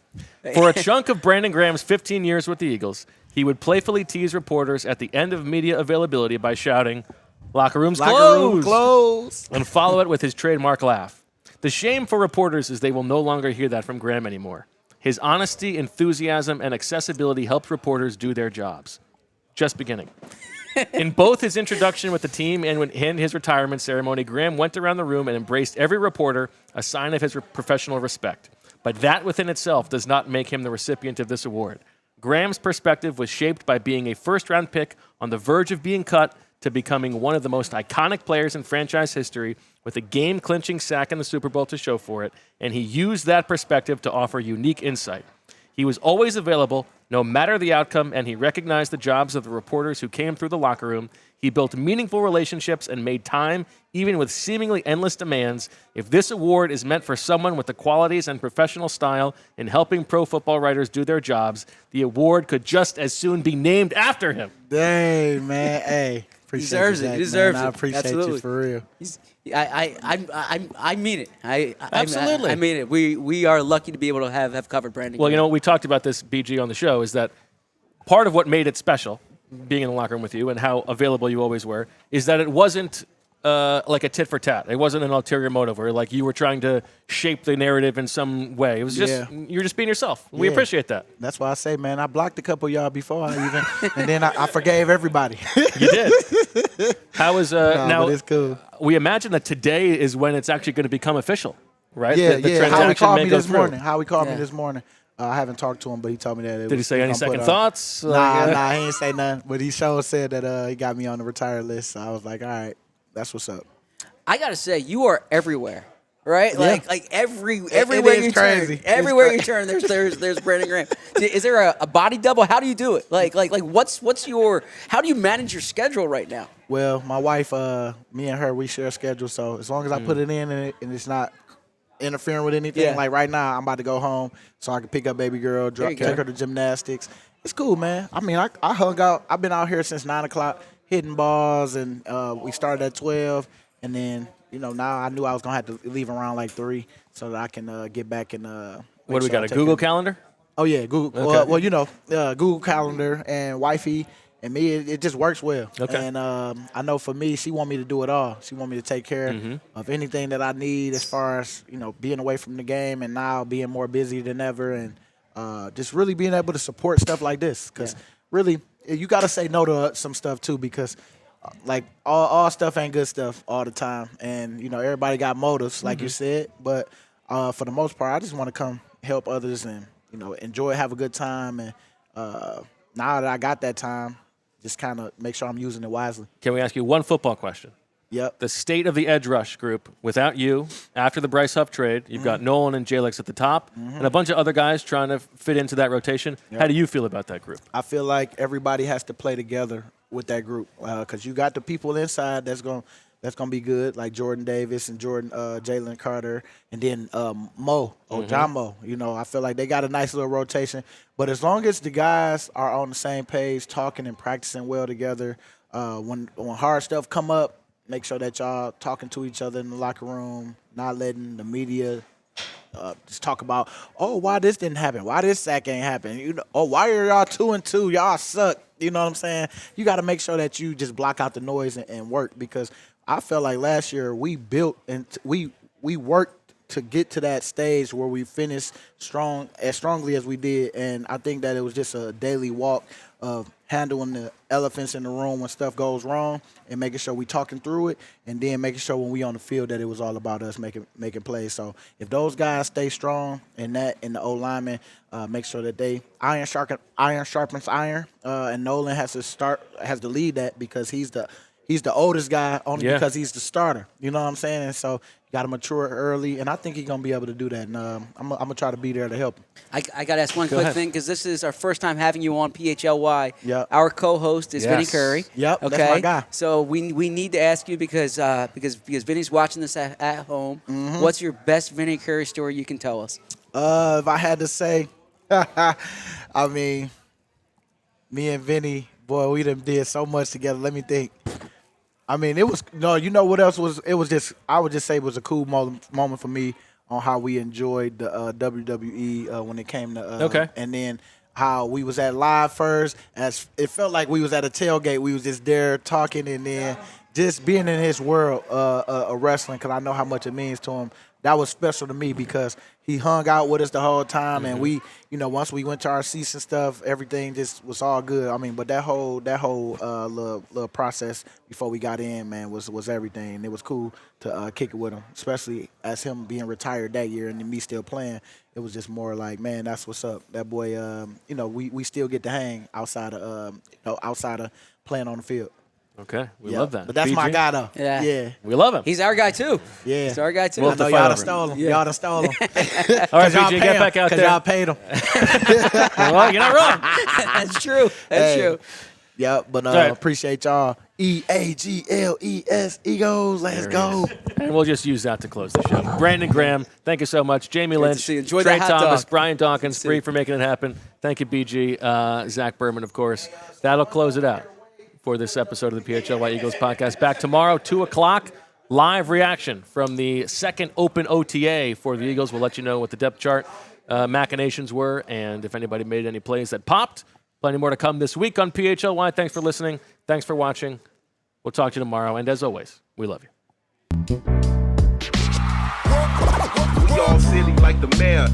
For a chunk of Brandon Graham's 15 years with the Eagles, he would playfully tease reporters at the end of media availability by shouting, "Locker room's closed," and follow it with his trademark laugh. The shame for reporters is they will no longer hear that from Graham anymore. His honesty, enthusiasm, and accessibility helped reporters do their jobs. Just beginning. In both his introduction with the team and in his retirement ceremony, Graham went around the room and embraced every reporter, a sign of his professional respect. But that within itself does not make him the recipient of this award. Graham's perspective was shaped by being a first-round pick on the verge of being cut to becoming one of the most iconic players in franchise history with a game-clinching sack in the Super Bowl to show for it, and he used that perspective to offer unique insight. He was always available, no matter the outcome, and he recognized the jobs of the reporters who came through the locker room. He built meaningful relationships and made time, even with seemingly endless demands. If this award is meant for someone with the qualities and professional style in helping pro football writers do their jobs, the award could just as soon be named after him. Dang, man. Hey, appreciate He deserves it. I appreciate Absolutely. you for real. I mean it. Absolutely. I mean it. We are lucky to be able to have covered Brandon. Well, we talked about this, BG, on the show, is that part of what made it special, being in the locker room with you and how available you always were, is that it wasn't like a tit for tat. It wasn't an ulterior motive where like you were trying to shape the narrative in some way. It was just you were just being yourself. We appreciate that. That's why I say, man, I blocked a couple of y'all before I even, and then I forgave everybody. You did. How is now? But it's cool. We imagine that today is when it's actually going to become official, right? Yeah, the yeah. Howie called me this morning. I haven't talked to him, but he told me that. Did he say any second thoughts? Nah, he ain't say nothing. But he sure said that he got me on the retired list. So I was like, all right, that's what's up. I gotta say, you are everywhere, right? Yeah. Like everywhere you crazy. turn, everywhere you turn, there's Brandon Graham. Is there a body double? How do you do it? Like what's your? How do you manage your schedule right now? Well, my wife, me and her, we share a schedule. So as long as I put it in and it's not interfering with anything. Yeah. Like right now, I'm about to go home so I can pick up baby girl, take her to gymnastics. It's cool, man. I mean, I hung out. I've been out here since 9 o'clock hitting balls, and we started at 12. And then, now I knew I was going to have to leave around like 3 so that I can get back and what do we got, a Google Calendar? Oh, yeah, Google. Okay. Google Calendar and wifey and me, it just works well. Okay. And I know for me, she want me to do it all. She want me to take care of anything that I need as far as, being away from the game and now being more busy than ever and just really being able to support stuff like this. Because really, you got to say no to some stuff too, because like all stuff ain't good stuff all the time. And, everybody got motives, like you said. But for the most part, I just want to come help others and, enjoy, have a good time. And now that I got that time, just kind of make sure I'm using it wisely. Can we ask you one football question? Yep. The state of the edge rush group, without you, after the Bryce Huff trade, you've got Nolan and Jalix at the top and a bunch of other guys trying to fit into that rotation. How do you feel about that group? I feel like everybody has to play together with that group because you got the people inside that's going to be good, like Jordan Davis and Jalen Carter, and then John Mo. I feel like they got a nice little rotation. But as long as the guys are on the same page, talking and practicing well together, when hard stuff come up, make sure that y'all talking to each other in the locker room, not letting the media just talk about, why this didn't happen, why this sack ain't happen, why are y'all 2-2, y'all suck. You know what I'm saying? You got to make sure that you just block out the noise and work, because I felt like last year we built and we worked to get to that stage where we finished strongly as we did, and I think that it was just a daily walk of handling the elephants in the room when stuff goes wrong and making sure we talking through it, and then making sure when we on the field that it was all about us making plays. So if those guys stay strong and the O linemen make sure that they iron sharpens iron, and Nolan has to lead that because he's the oldest guy only because he's the starter. You know what I'm saying? And so you got to mature early, and I think he's going to be able to do that. And I'm going to try to be there to help him. I got to ask one quick thing, because this is our first time having you on PHLY. Yep. Our co-host is Vinny Curry. Yep, okay? that's my guy. So we need to ask you, because Vinny's watching this at home, what's your best Vinny Curry story you can tell us? If I had to say, I mean, me and Vinny, boy, we done did so much together. Let me think. I mean, it was what else was? It was just, I would just say it was a cool moment for me on how we enjoyed the WWE when it came to and then how we was at live first, as it felt like we was at a tailgate. We was just there talking, and then just being in his world of wrestling, because I know how much it means to him. That was special to me because he hung out with us the whole time, and we, once we went to our seats and stuff, everything just was all good. I mean, but that whole little process before we got in, man, was everything. And it was cool to kick it with him, especially as him being retired that year and then me still playing. It was just more like, man, that's what's up. That boy, we still get to hang outside of playing on the field. Okay, we love that. But that's my guy, though. Yeah. We love him. He's our guy, too. Yeah. He's our guy, too. We'll I know y'all done stole him. Y'all done stole him. All right, BG, get back out there. Because y'all paid him. Well, you're not wrong. That's true. That's true. Yeah, but appreciate y'all. EAGLES, Eagles, let's go. And we'll just use that to close the show. Brandon Graham, thank you so much. Jamie Lynch, Enjoy Trey that hot Thomas, dog. Brian Dawkins, Bree for making it happen. Thank you, BG. Zach Berman, of course. That'll close it out for this episode of the PHLY Eagles podcast. Back tomorrow, 2 o'clock. Live reaction from the second open OTA for the Eagles. We'll let you know what the depth chart machinations were and if anybody made any plays that popped. Plenty more to come this week on PHLY. Thanks for listening. Thanks for watching. We'll talk to you tomorrow. And as always, we love you. We all silly like the mayor.